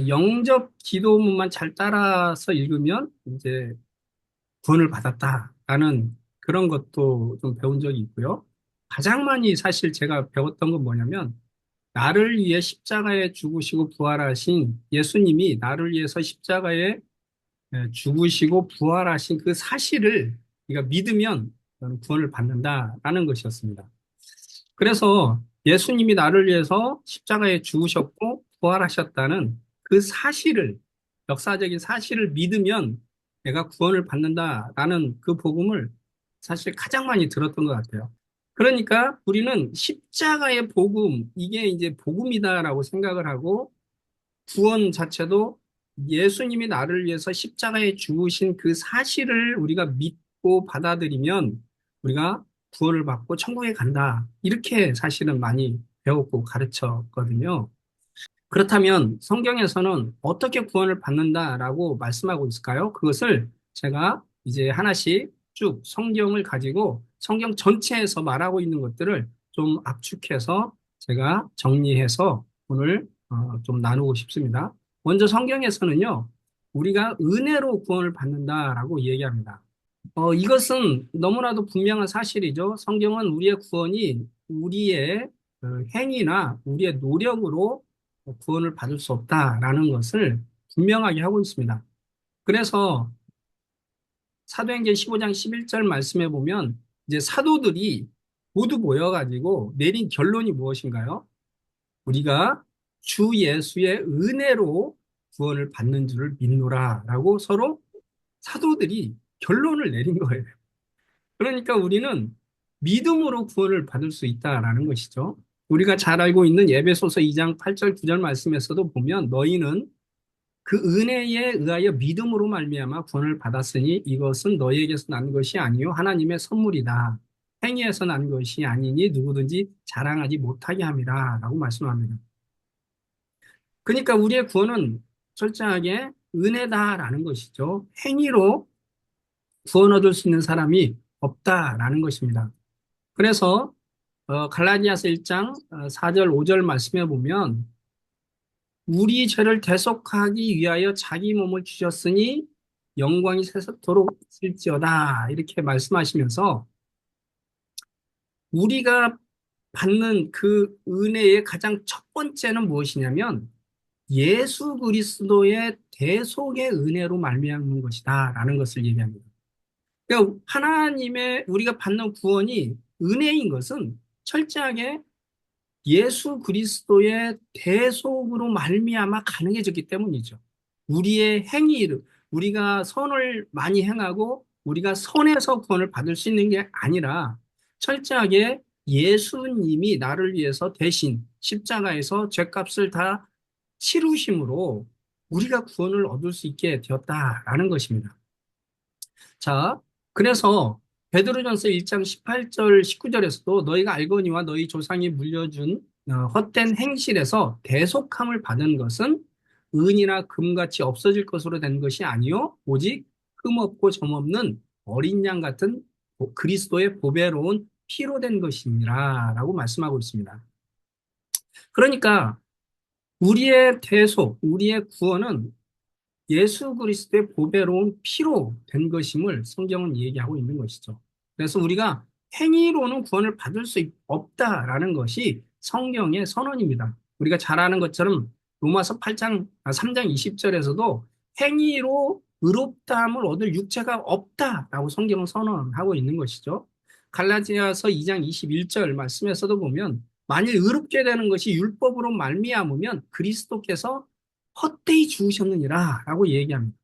영접 기도문만 잘 따라서 읽으면 이제 구원을 받았다라는 그런 것도 좀 배운 적이 있고요. 가장 많이 사실 제가 배웠던 건 뭐냐면 나를 위해 십자가에 죽으시고 부활하신 예수님이 나를 위해서 십자가에 죽으시고 부활하신 그 사실을 우리가 믿으면 저는 구원을 받는다라는 것이었습니다. 그래서 예수님이 나를 위해서 십자가에 죽으셨고 부활하셨다는 그 사실을, 역사적인 사실을 믿으면 내가 구원을 받는다라는 그 복음을 사실 가장 많이 들었던 것 같아요. 그러니까 우리는 십자가의 복음, 이게 이제 복음이다라고 생각을 하고 구원 자체도 예수님이 나를 위해서 십자가에 죽으신 그 사실을 우리가 믿고 받아들이면 우리가 구원을 받고 천국에 간다. 이렇게 사실은 많이 배웠고 가르쳤거든요. 그렇다면 성경에서는 어떻게 구원을 받는다라고 말씀하고 있을까요? 그것을 제가 이제 하나씩 쭉 성경을 가지고 성경 전체에서 말하고 있는 것들을 좀 압축해서 제가 정리해서 오늘 좀 나누고 싶습니다. 먼저 성경에서는요, 우리가 은혜로 구원을 받는다라고 얘기합니다. 이것은 너무나도 분명한 사실이죠. 성경은 우리의 구원이 우리의 행위나 우리의 노력으로 구원을 받을 수 없다라는 것을 분명하게 하고 있습니다. 그래서 사도행전 15장 11절 말씀해 보면 이제 사도들이 모두 모여가지고 내린 결론이 무엇인가요? 우리가 주 예수의 은혜로 구원을 받는 줄을 믿노라라고 서로 사도들이 결론을 내린 거예요. 그러니까 우리는 믿음으로 구원을 받을 수 있다라는 것이죠. 우리가 잘 알고 있는 에베소서 2장 8절 9절 말씀에서도 보면 너희는 그 은혜에 의하여 믿음으로 말미암아 구원을 받았으니 이것은 너희에게서 난 것이 아니요 하나님의 선물이다. 행위에서 난 것이 아니니 누구든지 자랑하지 못하게 함이라 라고 말씀합니다. 그러니까 우리의 구원은 철저하게 은혜다라는 것이죠. 행위로 구원 얻을 수 있는 사람이 없다라는 것입니다. 그래서 갈라디아서 1장 4절 5절 말씀해 보면 우리 죄를 대속하기 위하여 자기 몸을 주셨으니 영광이 세세토록 있을지어다 이렇게 말씀하시면서 우리가 받는 그 은혜의 가장 첫 번째는 무엇이냐면 예수 그리스도의 대속의 은혜로 말미암는 것이다라는 것을 얘기합니다. 그러니까 하나님의 우리가 받는 구원이 은혜인 것은 철저하게 예수 그리스도의 대속으로 말미암아 가능해졌기 때문이죠. 우리의 행위를 우리가 선을 많이 행하고 우리가 선에서 구원을 받을 수 있는 게 아니라 철저하게 예수님이 나를 위해서 대신 십자가에서 죄값을 다 치루심으로 우리가 구원을 얻을 수 있게 되었다라는 것입니다. 자, 그래서 베드로전서 1장 18절 19절에서도 너희가 알거니와 너희 조상이 물려준 헛된 행실에서 대속함을 받은 것은 은이나 금같이 없어질 것으로 된 것이 아니요 오직 흠없고 점없는 어린 양 같은 그리스도의 보배로운 피로 된 것이니라 라고 말씀하고 있습니다. 그러니까 우리의 대속, 우리의 구원은 예수 그리스도의 보배로운 피로 된 것임을 성경은 얘기하고 있는 것이죠. 그래서 우리가 행위로는 구원을 받을 수 없다라는 것이 성경의 선언입니다. 우리가 잘 아는 것처럼 로마서 8장, 3장 20절에서도 행위로 의롭다함을 얻을 육체가 없다라고 성경은 선언하고 있는 것이죠. 갈라디아서 2장 21절 말씀에서도 보면 만일 의롭게 되는 것이 율법으로 말미암으면 그리스도께서 헛되이 죽으셨느니라 라고 얘기합니다.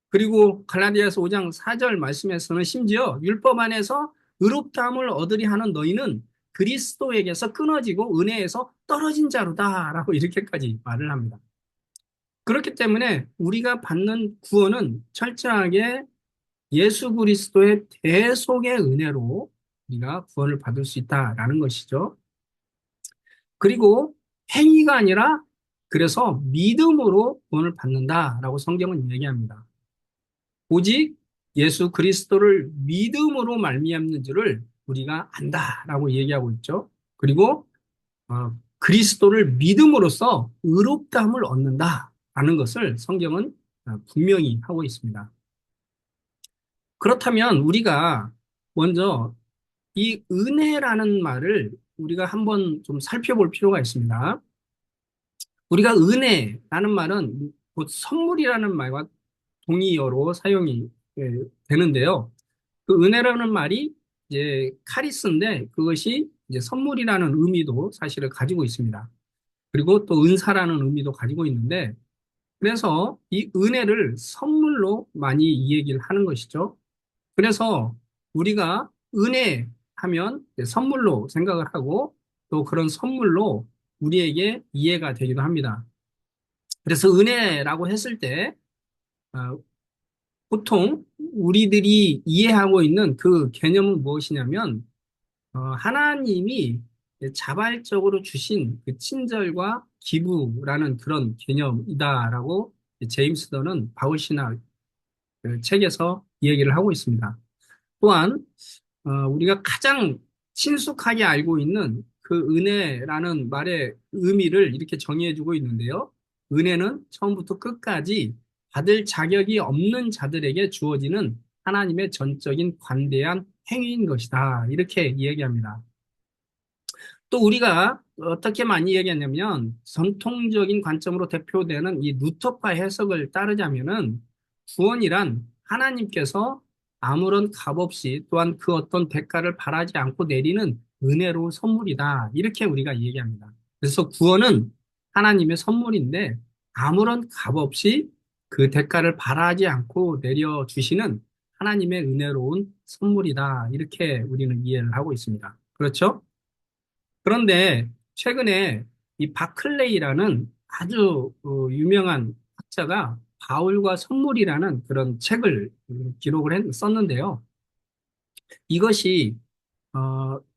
그리고 갈라디아서 5장 4절 말씀에서는 심지어 율법 안에서 의롭다함을 얻으리 하는 너희는 그리스도에게서 끊어지고 은혜에서 떨어진 자로다 라고 이렇게까지 말을 합니다. 그렇기 때문에 우리가 받는 구원은 철저하게 예수 그리스도의 대속의 은혜로 우리가 구원을 받을 수 있다라는 것이죠. 그리고 행위가 아니라 그래서 믿음으로 구원을 받는다라고 성경은 얘기합니다. 오직 예수 그리스도를 믿음으로 말미암는 줄을 우리가 안다라고 얘기하고 있죠. 그리고 그리스도를 믿음으로써 의롭다함을 얻는다. 것을 성경은 분명히 하고 있습니다. 그렇다면 우리가 먼저 이 은혜라는 말을 우리가 한번 좀 살펴볼 필요가 있습니다. 우리가 은혜라는 말은 곧 선물이라는 말과 동의어로 사용이 되는데요. 그 은혜라는 말이 이제 카리스인데 그것이 이제 선물이라는 의미도 사실을 가지고 있습니다. 그리고 또 은사라는 의미도 가지고 있는데 그래서 이 은혜를 선물로 많이 이 얘기를 하는 것이죠. 그래서 우리가 은혜 하면 이제 선물로 생각을 하고 또 그런 선물로 우리에게 이해가 되기도 합니다. 그래서 은혜라고 했을 때 어, 보통 우리들이 이해하고 있는 그 개념은 무엇이냐면 하나님이 자발적으로 주신 그 친절과 기부라는 그런 개념이다라고 제임스 던은 바울 신학 그 책에서 이야기를 하고 있습니다. 또한 우리가 가장 친숙하게 알고 있는 그 은혜라는 말의 의미를 이렇게 정의해주고 있는데요. 은혜는 처음부터 끝까지 받을 자격이 없는 자들에게 주어지는 하나님의 전적인 관대한 행위인 것이다. 이렇게 이야기합니다. 또 우리가 어떻게 많이 얘기했냐면 전통적인 관점으로 대표되는 이 루터파 해석을 따르자면은 구원이란 하나님께서 아무런 값 없이 또한 그 어떤 대가를 바라지 않고 내리는 은혜로운 선물이다. 이렇게 우리가 얘기합니다. 그래서 구원은 하나님의 선물인데 아무런 값 없이 그 대가를 바라지 않고 내려주시는 하나님의 은혜로운 선물이다. 이렇게 우리는 이해를 하고 있습니다. 그렇죠? 그런데 최근에 이 바클레이라는 아주 유명한 학자가 바울과 선물이라는 그런 책을 썼는데요. 이것이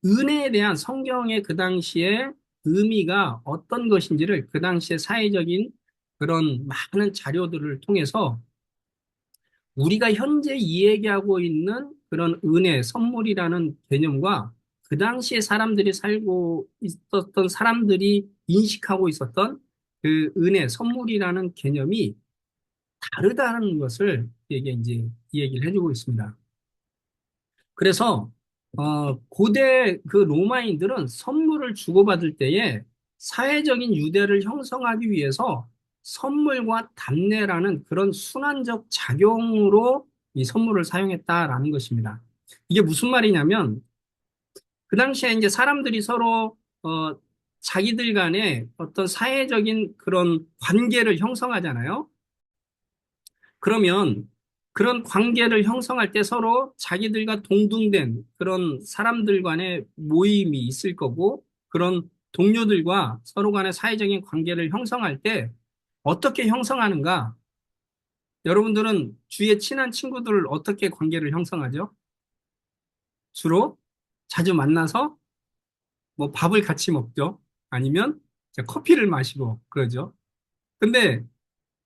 은혜에 대한 성경의 그 당시에 의미가 어떤 것인지를 그 당시의 사회적인 그런 많은 자료들을 통해서 우리가 현재 이야기하고 있는 그런 은혜, 선물이라는 개념과 그 당시에 사람들이 살고 있었던 사람들이 인식하고 있었던 그 은혜, 선물이라는 개념이 다르다는 것을 이게 이제 이야기를 해주고 있습니다. 그래서 고대 그 로마인들은 선물을 주고받을 때에 사회적인 유대를 형성하기 위해서 선물과 답례라는 그런 순환적 작용으로 이 선물을 사용했다라는 것입니다. 이게 무슨 말이냐면 그 당시에 이제 사람들이 서로 자기들 간에 어떤 사회적인 그런 관계를 형성하잖아요. 그러면 그런 관계를 형성할 때 서로 자기들과 동등된 그런 사람들 간의 모임이 있을 거고 그런 동료들과 서로 간의 사회적인 관계를 형성할 때 어떻게 형성하는가? 여러분들은 주위에 친한 친구들을 어떻게 관계를 형성하죠? 주로 자주 만나서 뭐 밥을 같이 먹죠. 아니면 이제 커피를 마시고 그러죠. 근데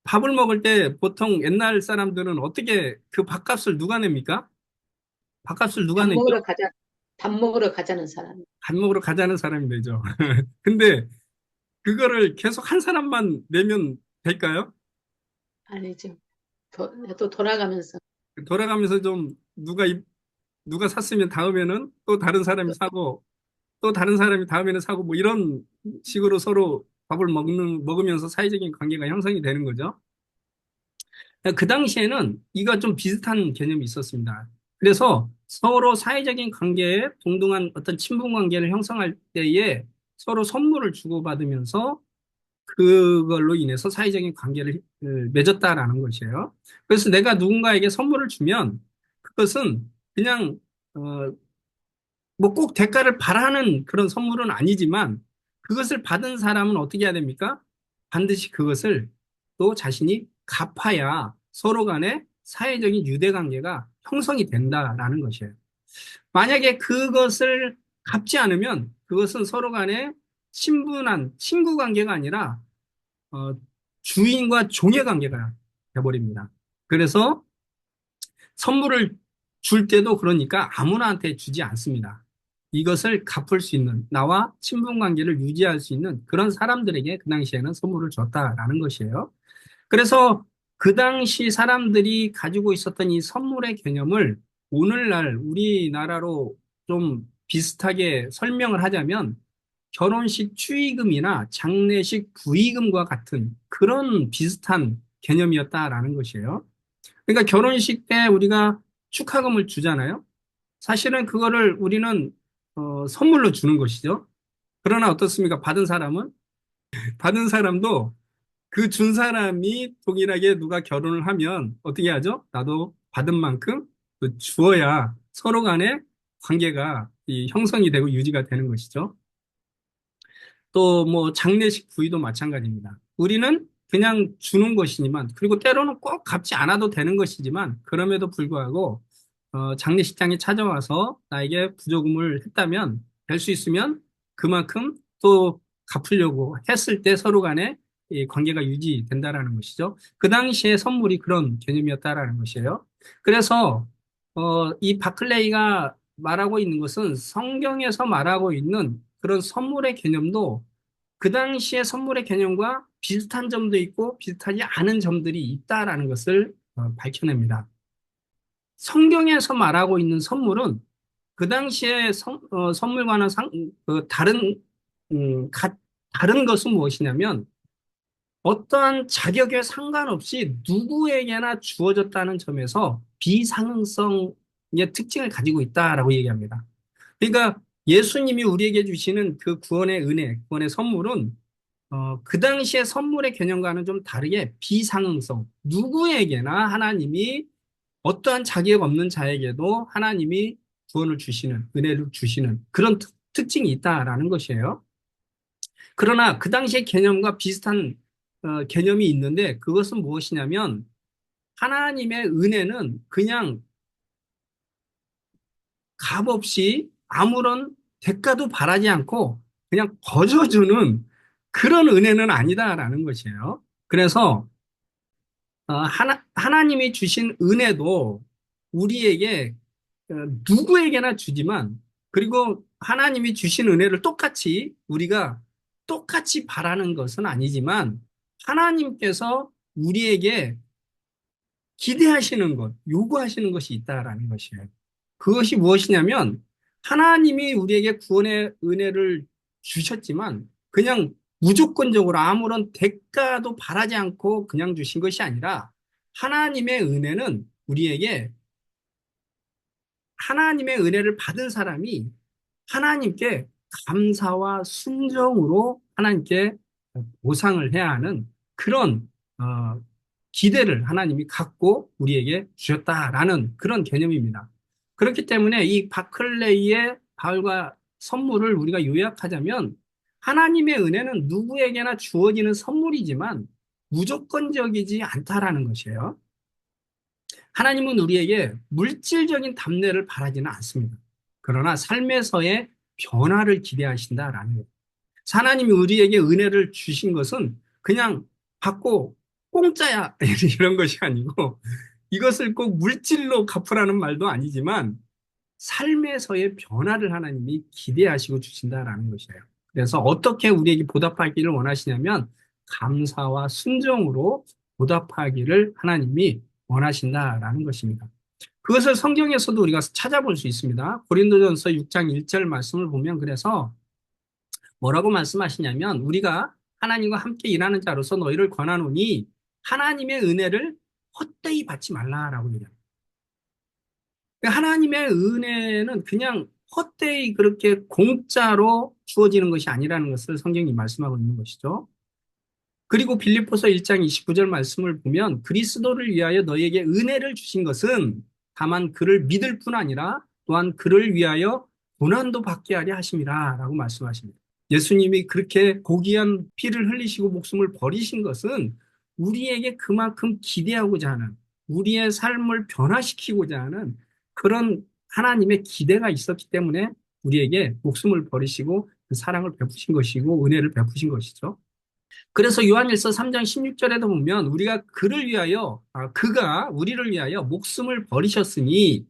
밥을 먹을 때 보통 옛날 사람들은 어떻게 그 밥값을 누가 냅니까? 밥값을 누가 밥 내죠? 먹으러 가자. 밥 먹으러 가자는 사람. 밥 먹으러 가자는 사람이 내죠. 근데 그거를 계속 한 사람만 내면 될까요? 아니죠. 또 돌아가면서 돌아가면서 좀 누가 샀으면 다음에는 또 다른 사람이 사고 또 다른 사람이 다음에는 사고 뭐 이런 식으로 서로 밥을 먹으면서 사회적인 관계가 형성이 되는 거죠. 그 당시에는 이가 좀 비슷한 개념이 있었습니다. 그래서 서로 사회적인 관계에 동등한 어떤 친분 관계를 형성할 때에 서로 선물을 주고받으면서 그걸로 인해서 사회적인 관계를 맺었다라는 것이에요. 그래서 내가 누군가에게 선물을 주면 그것은 그냥 뭐 꼭 대가를 바라는 그런 선물은 아니지만 그것을 받은 사람은 어떻게 해야 됩니까? 반드시 그것을 또 자신이 갚아야 서로 간에 사회적인 유대 관계가 형성이 된다라는 것이에요. 만약에 그것을 갚지 않으면 그것은 서로 간에 친분한 친구 관계가 아니라 어, 주인과 종의 관계가 돼버립니다. 그래서 선물을 줄 때도 그러니까 아무나한테 주지 않습니다. 이것을 갚을 수 있는, 나와 친분 관계를 유지할 수 있는 그런 사람들에게 그 당시에는 선물을 줬다라는 것이에요. 그래서 그 당시 사람들이 가지고 있었던 이 선물의 개념을 오늘날 우리나라로 좀 비슷하게 설명을 하자면 결혼식 축의금이나 장례식 부의금과 같은 그런 비슷한 개념이었다라는 것이에요. 그러니까 결혼식 때 우리가 축하금을 주잖아요. 사실은 그거를 우리는 선물로 주는 것이죠. 그러나 어떻습니까? 받은 사람도 그 준 사람이 동일하게 누가 결혼을 하면 어떻게 하죠? 나도 받은 만큼 그 주어야 서로 간의 관계가 이 형성이 되고 유지가 되는 것이죠. 또 뭐 장례식 부위도 마찬가지입니다. 우리는 그냥 주는 것이지만 그리고 때로는 꼭 갚지 않아도 되는 것이지만 그럼에도 불구하고 장례식장에 찾아와서 나에게 부조금을 했다면 될 수 있으면 그만큼 또 갚으려고 했을 때 서로 간에 이 관계가 유지된다라는 것이죠. 그 당시에 선물이 그런 개념이었다라는 것이에요. 그래서 이 바클레이가 말하고 있는 것은 성경에서 말하고 있는 그런 선물의 개념도 그 당시의 선물의 개념과 비슷한 점도 있고 비슷하지 않은 점들이 있다라는 것을 밝혀냅니다. 성경에서 말하고 있는 선물은 그 당시에 선물과는 다른, 다른 것은 무엇이냐면 어떠한 자격에 상관없이 누구에게나 주어졌다는 점에서 비상응성의 특징을 가지고 있다라고 얘기합니다. 그러니까 예수님이 우리에게 주시는 그 구원의 은혜, 구원의 선물은 그 당시의 선물의 개념과는 좀 다르게 비상응성, 누구에게나 하나님이 어떠한 자격 없는 자에게도 하나님이 구원을 주시는, 은혜를 주시는 그런 특징이 있다라는 것이에요. 그러나 그 당시의 개념과 비슷한 개념이 있는데 그것은 무엇이냐면 하나님의 은혜는 그냥 값없이 아무런 대가도 바라지 않고 그냥 거저주는 그런 은혜는 아니다라는 것이에요. 그래서 하나님이 주신 은혜도 우리에게 어, 누구에게나 주지만 그리고 하나님이 주신 은혜를 똑같이 우리가 똑같이 바라는 것은 아니지만 하나님께서 우리에게 기대하시는 것, 요구하시는 것이 있다라는 것이에요. 그것이 무엇이냐면 하나님이 우리에게 구원의 은혜를 주셨지만 그냥 무조건적으로 아무런 대가도 바라지 않고 그냥 주신 것이 아니라 하나님의 은혜는 우리에게 하나님의 은혜를 받은 사람이 하나님께 감사와 순종으로 하나님께 보상을 해야 하는 그런 기대를 하나님이 갖고 우리에게 주셨다라는 그런 개념입니다. 그렇기 때문에 이 바클레이의 바울과 선물을 우리가 요약하자면 하나님의 은혜는 누구에게나 주어지는 선물이지만 무조건적이지 않다라는 것이에요. 하나님은 우리에게 물질적인 답례를 바라지는 않습니다. 그러나 삶에서의 변화를 기대하신다라는 거예요. 하나님이 우리에게 은혜를 주신 것은 그냥 받고 공짜야 이런 것이 아니고 이것을 꼭 물질로 갚으라는 말도 아니지만 삶에서의 변화를 하나님이 기대하시고 주신다라는 것이에요. 그래서 어떻게 우리에게 보답하기를 원하시냐면 감사와 순종으로 보답하기를 하나님이 원하신다라는 것입니다. 그것을 성경에서도 우리가 찾아볼 수 있습니다. 고린도전서 6장 1절 말씀을 보면 그래서 뭐라고 말씀하시냐면 우리가 하나님과 함께 일하는 자로서 너희를 권하노니 하나님의 은혜를 헛되이 받지 말라라고 얘기합니다. 하나님의 은혜는 그냥 헛되이 그렇게 공짜로 주어지는 것이 아니라는 것을 성경이 말씀하고 있는 것이죠. 그리고 빌립보서 1장 29절 말씀을 보면 그리스도를 위하여 너희에게 은혜를 주신 것은 다만 그를 믿을 뿐 아니라 또한 그를 위하여 고난도 받게 하려 하심이라 라고 말씀하십니다. 예수님이 그렇게 고귀한 피를 흘리시고 목숨을 버리신 것은 우리에게 그만큼 기대하고자 하는 우리의 삶을 변화시키고자 하는 그런 하나님의 기대가 있었기 때문에 우리에게 목숨을 버리시고 그 사랑을 베푸신 것이고 은혜를 베푸신 것이죠. 그래서 요한일서 3장 16절에도 보면 우리가 그를 위하여 그가 우리를 위하여 목숨을 버리셨으니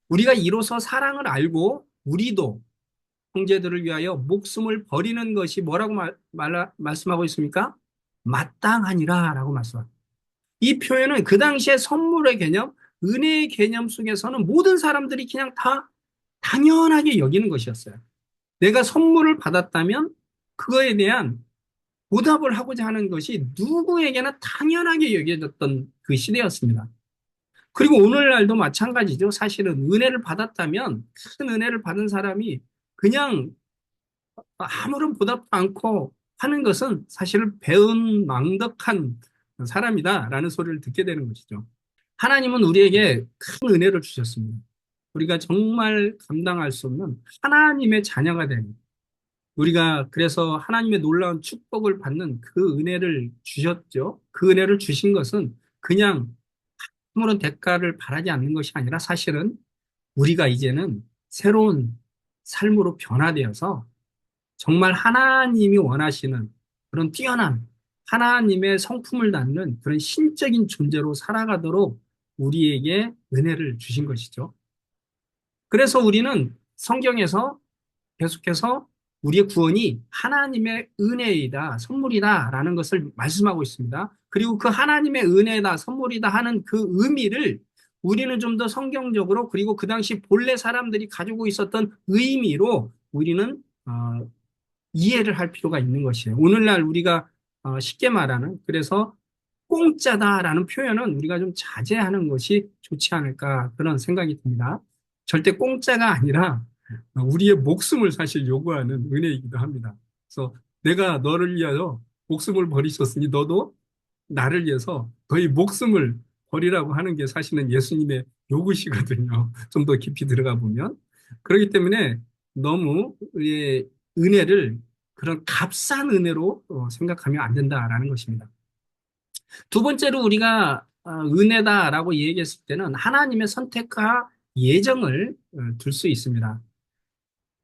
우리가 이로써 사랑을 알고 우리도 형제들을 위하여 목숨을 버리는 것이 뭐라고 말씀하고 있습니까? 마땅하니라 라고 말씀합니다. 이 표현은 그 당시에 선물의 개념, 은혜의 개념 속에서는 모든 사람들이 그냥 다 당연하게 여기는 것이었어요. 내가 선물을 받았다면 그거에 대한 보답을 하고자 하는 것이 누구에게나 당연하게 여겨졌던 그 시대였습니다. 그리고 오늘날도 마찬가지죠. 사실은 은혜를 받았다면 큰 은혜를 받은 사람이 그냥 아무런 보답도 않고 하는 것은 사실은 배은망덕한 사람이다라는 소리를 듣게 되는 것이죠. 하나님은 우리에게 큰 은혜를 주셨습니다. 우리가 정말 감당할 수 없는 하나님의 자녀가 되는, 우리가 그래서 하나님의 놀라운 축복을 받는 그 은혜를 주셨죠. 그 은혜를 주신 것은 그냥 아무런 대가를 바라지 않는 것이 아니라 사실은 우리가 이제는 새로운 삶으로 변화되어서 정말 하나님이 원하시는 그런 뛰어난 하나님의 성품을 담는 그런 신적인 존재로 살아가도록 우리에게 은혜를 주신 것이죠. 그래서 우리는 성경에서 계속해서 우리의 구원이 하나님의 은혜이다, 선물이다라는 것을 말씀하고 있습니다. 그리고 그 하나님의 은혜다, 선물이다 하는 그 의미를 우리는 좀 더 성경적으로, 그리고 그 당시 본래 사람들이 가지고 있었던 의미로 우리는 이해를 할 필요가 있는 것이에요. 오늘날 우리가 쉽게 말하는, 그래서 공짜다라는 표현은 우리가 좀 자제하는 것이 좋지 않을까 그런 생각이 듭니다. 절대 공짜가 아니라 우리의 목숨을 사실 요구하는 은혜이기도 합니다. 그래서 내가 너를 위하여 목숨을 버리셨으니 너도 나를 위해서 너희 목숨을 버리라고 하는 게 사실은 예수님의 요구시거든요. 좀 더 깊이 들어가 보면. 그렇기 때문에 너무 우리의 은혜를 그런 값싼 은혜로 생각하면 안 된다라는 것입니다. 두 번째로 우리가 은혜다라고 얘기했을 때는 하나님의 선택과 예정을 둘 수 있습니다.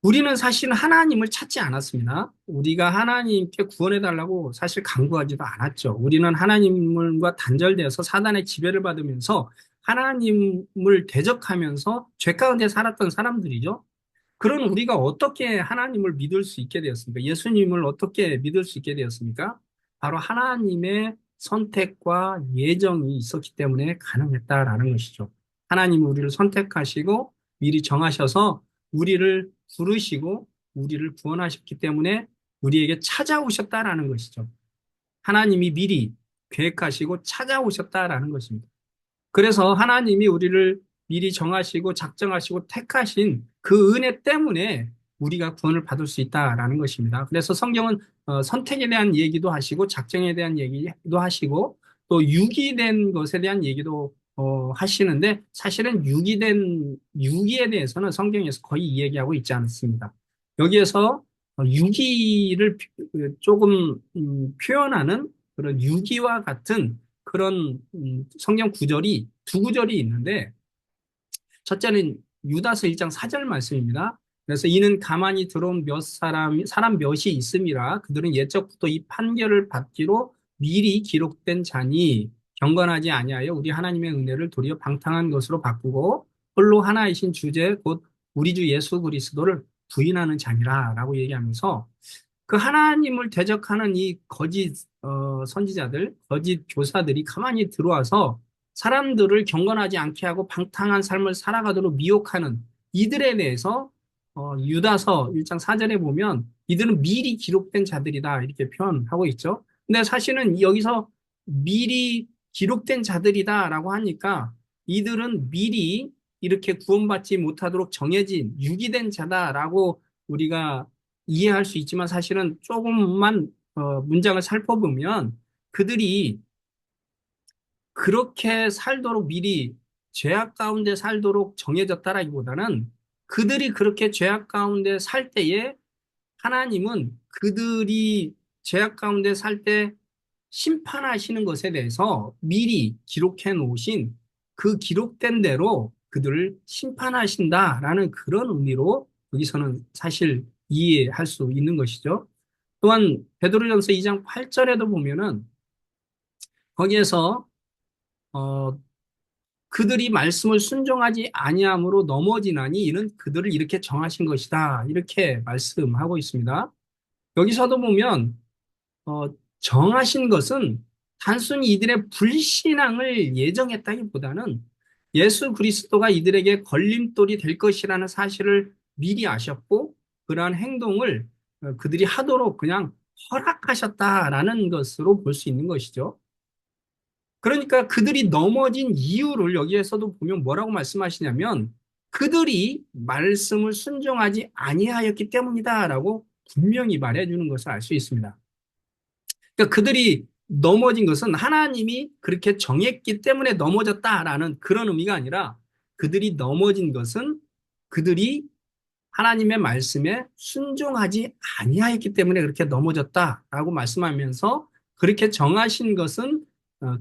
우리는 사실 하나님을 찾지 않았습니다. 우리가 하나님께 구원해달라고 사실 간구하지도 않았죠. 우리는 하나님과 단절되어서 사단의 지배를 받으면서 하나님을 대적하면서 죄 가운데 살았던 사람들이죠. 그런 우리가 어떻게 하나님을 믿을 수 있게 되었습니까? 예수님을 어떻게 믿을 수 있게 되었습니까? 바로 하나님의 선택과 예정이 있었기 때문에 가능했다라는 것이죠. 하나님이 우리를 선택하시고 미리 정하셔서 우리를 부르시고 우리를 구원하셨기 때문에 우리에게 찾아오셨다라는 것이죠. 하나님이 미리 계획하시고 찾아오셨다라는 것입니다. 그래서 하나님이 우리를 미리 정하시고 작정하시고 택하신 그 은혜 때문에 우리가 구원을 받을 수 있다라는 것입니다. 그래서 성경은 선택에 대한 얘기도 하시고 작정에 대한 얘기도 하시고 또 유기된 것에 대한 얘기도 하시는데 사실은 유기에 대해서는 성경에서 거의 이야기하고 있지 않습니다. 여기에서 유기를 조금 표현하는 그런 유기와 같은 그런 성경 구절이 두 구절이 있는데 첫째는 유다서 1장 4절 말씀입니다. 그래서 이는 가만히 들어온 사람 몇이 있음이라 그들은 옛적부터 이 판결을 받기로 미리 기록된 자니 경건하지 아니하여 우리 하나님의 은혜를 도리어 방탕한 것으로 바꾸고 홀로 하나이신 주제 곧 우리 주 예수 그리스도를 부인하는 자니라라고 얘기하면서 그 하나님을 대적하는 이 거짓 선지자들, 거짓 교사들이 가만히 들어와서 사람들을 경건하지 않게 하고 방탕한 삶을 살아가도록 미혹하는 이들에 대해서 유다서 1장 4절에 보면 이들은 미리 기록된 자들이다 이렇게 표현하고 있죠. 근데 사실은 여기서 미리 기록된 자들이다라고 하니까 이들은 미리 이렇게 구원받지 못하도록 정해진 유기된 자다라고 우리가 이해할 수 있지만 사실은 조금만 문장을 살펴보면 그들이 그렇게 살도록 미리 죄악 가운데 살도록 정해졌다라기보다는 그들이 그렇게 죄악 가운데 살 때에 하나님은 그들이 죄악 가운데 살 때 심판하시는 것에 대해서 미리 기록해 놓으신 그 기록된 대로 그들을 심판하신다라는 그런 의미로 여기서는 사실 이해할 수 있는 것이죠. 또한 베드로전서 2장 8절에도 보면은 거기에서 어, 그들이 말씀을 순종하지 아니함으로 넘어지나니 이는 그들을 이렇게 정하신 것이다. 이렇게 말씀하고 있습니다. 여기서도 보면 어, 정하신 것은 단순히 이들의 불신앙을 예정했다기보다는 예수 그리스도가 이들에게 걸림돌이 될 것이라는 사실을 미리 아셨고 그러한 행동을 그들이 하도록 그냥 허락하셨다라는 것으로 볼 수 있는 것이죠. 그러니까 그들이 넘어진 이유를 여기에서도 보면 뭐라고 말씀하시냐면 그들이 말씀을 순종하지 아니하였기 때문이다라고 분명히 말해주는 것을 알 수 있습니다. 그러니까 그들이 넘어진 것은 하나님이 그렇게 정했기 때문에 넘어졌다라는 그런 의미가 아니라 그들이 넘어진 것은 그들이 하나님의 말씀에 순종하지 아니하였기 때문에 그렇게 넘어졌다라고 말씀하면서 그렇게 정하신 것은 어,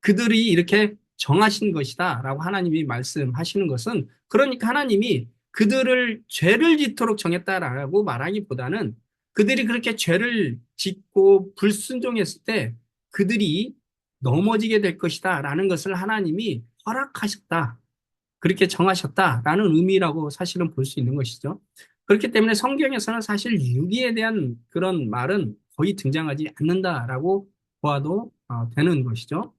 그들이 이렇게 정하신 것이다라고 하나님이 말씀하시는 것은 그러니까 하나님이 그들을 죄를 짓도록 정했다라고 말하기보다는 그들이 그렇게 죄를 짓고 불순종했을 때 그들이 넘어지게 될 것이다라는 것을 하나님이 허락하셨다. 그렇게 정하셨다라는 의미라고 사실은 볼 수 있는 것이죠. 그렇기 때문에 성경에서는 사실 유기에 대한 그런 말은 거의 등장하지 않는다라고 보아도 되는 것이죠.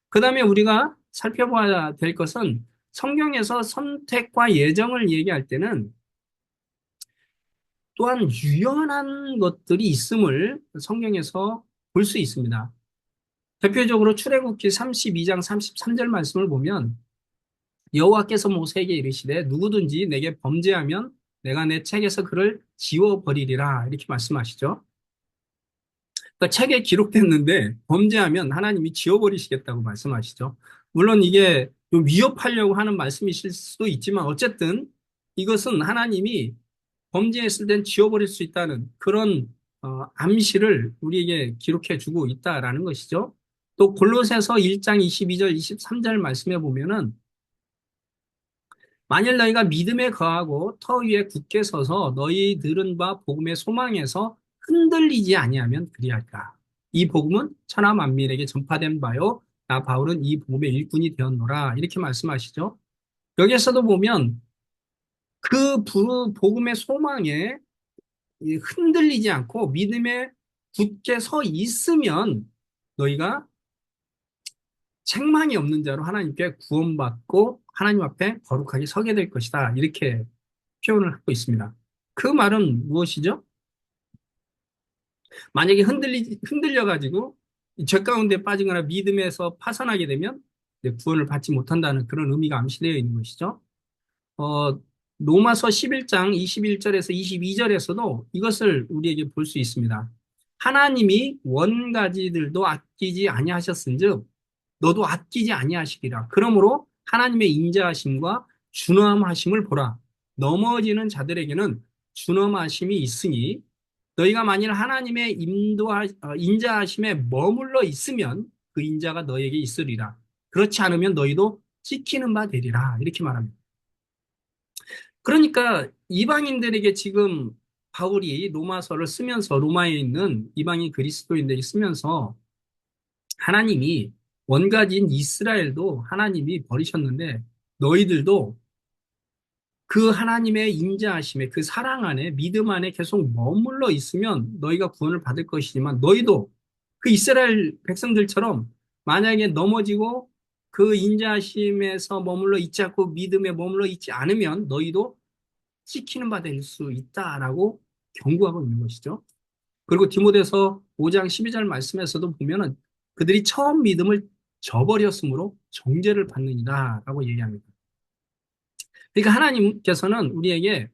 그 다음에 우리가 살펴봐야 될 것은 성경에서 선택과 예정을 얘기할 때는 또한 유연한 것들이 있음을 성경에서 볼 수 있습니다. 대표적으로 출애굽기 32장 33절 말씀을 보면 여호와께서 모세에게 이르시되 누구든지 내게 범죄하면 내가 내 책에서 그를 지워버리리라 이렇게 말씀하시죠. 그러니까 책에 기록됐는데 범죄하면 하나님이 지워버리시겠다고 말씀하시죠. 물론 이게 좀 위협하려고 하는 말씀이실 수도 있지만 어쨌든 이것은 하나님이 범죄했을 땐 지워버릴 수 있다는 그런 암시를 우리에게 기록해 주고 있다라는 것이죠. 또 골로새서 1장 22절 23절 말씀해 보면은 만일 너희가 믿음에 거하고 터 위에 굳게 서서 너희 들은 바 복음의 소망에서 흔들리지 아니하면 그리할까. 이 복음은 천하 만민에게 전파된 바요. 나 바울은 이 복음의 일꾼이 되었노라. 이렇게 말씀하시죠. 여기에서도 보면 그 복음의 소망에 흔들리지 않고 믿음에 굳게 서 있으면 너희가 책망이 없는 자로 하나님께 구원받고 하나님 앞에 거룩하게 서게 될 것이다. 이렇게 표현을 하고 있습니다. 그 말은 무엇이죠? 만약에 흔들려가지고 죄 가운데 빠지거나 믿음에서 파산하게 되면 구원을 받지 못한다는 그런 의미가 암시되어 있는 것이죠. 어, 로마서 11장 21절에서 22절에서도 이것을 우리에게 볼 수 있습니다. 하나님이 원가지들도 아끼지 아니하셨은즉 너도 아끼지 아니하시리라. 그러므로 하나님의 인자하심과 준엄하심을 보라. 넘어지는 자들에게는 준엄하심이 있으니 너희가 만일 하나님의 인자하심에 머물러 있으면 그 인자가 너에게 있으리라. 그렇지 않으면 너희도 찍히는 바 되리라. 이렇게 말합니다. 그러니까 이방인들에게 지금 바울이 로마서를 쓰면서 로마에 있는 이방인 그리스도인들이 쓰면서 하나님이 원가지인 이스라엘도 하나님이 버리셨는데 너희들도 그 하나님의 인자하심에 그 사랑 안에 믿음 안에 계속 머물러 있으면 너희가 구원을 받을 것이지만 너희도 그 이스라엘 백성들처럼 만약에 넘어지고 그 인자하심에서 머물러 있지 않고 믿음에 머물러 있지 않으면 너희도 찍히는 바 될 수 있다라고 경고하고 있는 것이죠. 그리고 디모데서 5장 12절 말씀에서도 보면은 그들이 처음 믿음을 저버렸으므로 정죄를 받느니라라고 얘기합니다. 그러니까 하나님께서는 우리에게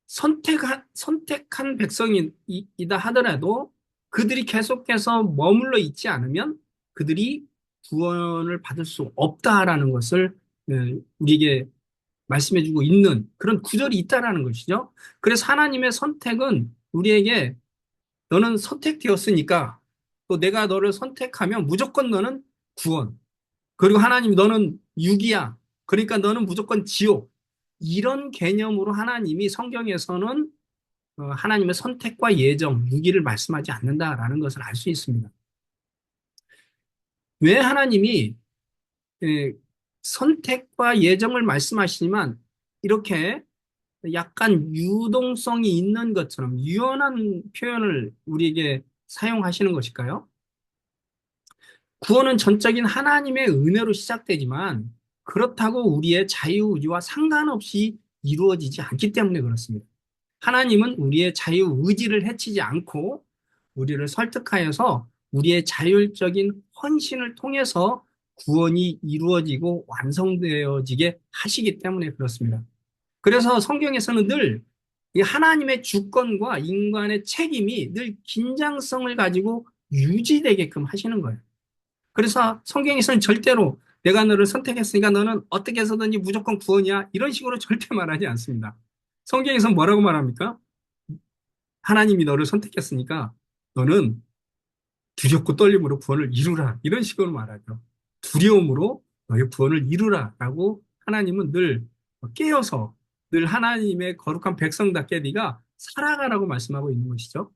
선택한 백성이다 하더라도 그들이 계속해서 머물러 있지 않으면 그들이 구원을 받을 수 없다라는 것을 우리에게 말씀해주고 있는 그런 구절이 있다라는 것이죠. 그래서 하나님의 선택은 우리에게 너는 선택되었으니까 또 내가 너를 선택하면 무조건 너는 구원. 그리고 하나님 너는 유기야. 그러니까 너는 무조건 지옥. 이런 개념으로 하나님이 성경에서는 하나님의 선택과 예정, 유기를 말씀하지 않는다라는 것을 알 수 있습니다. 왜 하나님이 예, 선택과 예정을 말씀하시지만 이렇게 약간 유동성이 있는 것처럼 유연한 표현을 우리에게 사용하시는 것일까요? 구원은 전적인 하나님의 은혜로 시작되지만 그렇다고 우리의 자유의지와 상관없이 이루어지지 않기 때문에 그렇습니다. 하나님은 우리의 자유의지를 해치지 않고 우리를 설득하여서 우리의 자율적인 헌신을 통해서 구원이 이루어지고 완성되어지게 하시기 때문에 그렇습니다. 그래서 성경에서는 늘 이 하나님의 주권과 인간의 책임이 늘 긴장성을 가지고 유지되게끔 하시는 거예요. 그래서 성경에서는 절대로 내가 너를 선택했으니까 너는 어떻게 해서든지 무조건 구원이야. 이런 식으로 절대 말하지 않습니다. 성경에서는 뭐라고 말합니까? 하나님이 너를 선택했으니까 너는 두렵고 떨림으로 구원을 이루라. 이런 식으로 말하죠. 두려움으로 너의 구원을 이루라. 라고 하나님은 늘 깨어서 늘 하나님의 거룩한 백성답게 네가 살아가라고 말씀하고 있는 것이죠.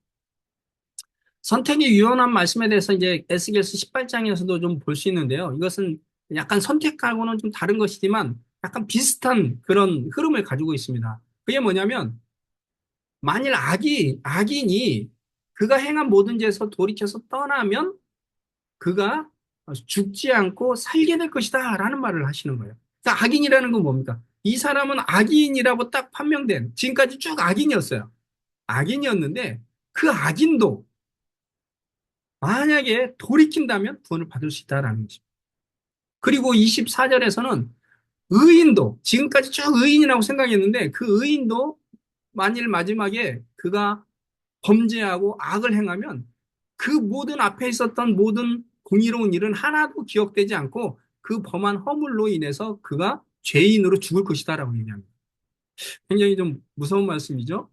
선택이 유연한 말씀에 대해서 이제 에스겔서 18장에서도 좀 볼 수 있는데요. 이것은 약간 선택하고는 좀 다른 것이지만 약간 비슷한 그런 흐름을 가지고 있습니다. 그게 뭐냐면 만일 악인이 그가 행한 모든 죄에서 돌이켜서 떠나면 그가 죽지 않고 살게 될 것이다 라는 말을 하시는 거예요. 그러니까 악인이라는 건 뭡니까? 이 사람은 악인이라고 딱 판명된 지금까지 쭉 악인이었어요. 악인이었는데 그 악인도 만약에 돌이킨다면 구원을 받을 수 있다라는 것입니다. 그리고 24절에서는 의인도 지금까지 쭉 의인이라고 생각했는데 그 의인도 만일 마지막에 그가 범죄하고 악을 행하면 그 모든 앞에 있었던 모든 공의로운 일은 하나도 기억되지 않고 그 범한 허물로 인해서 그가 죄인으로 죽을 것이다라고 얘기합니다. 굉장히 좀 무서운 말씀이죠.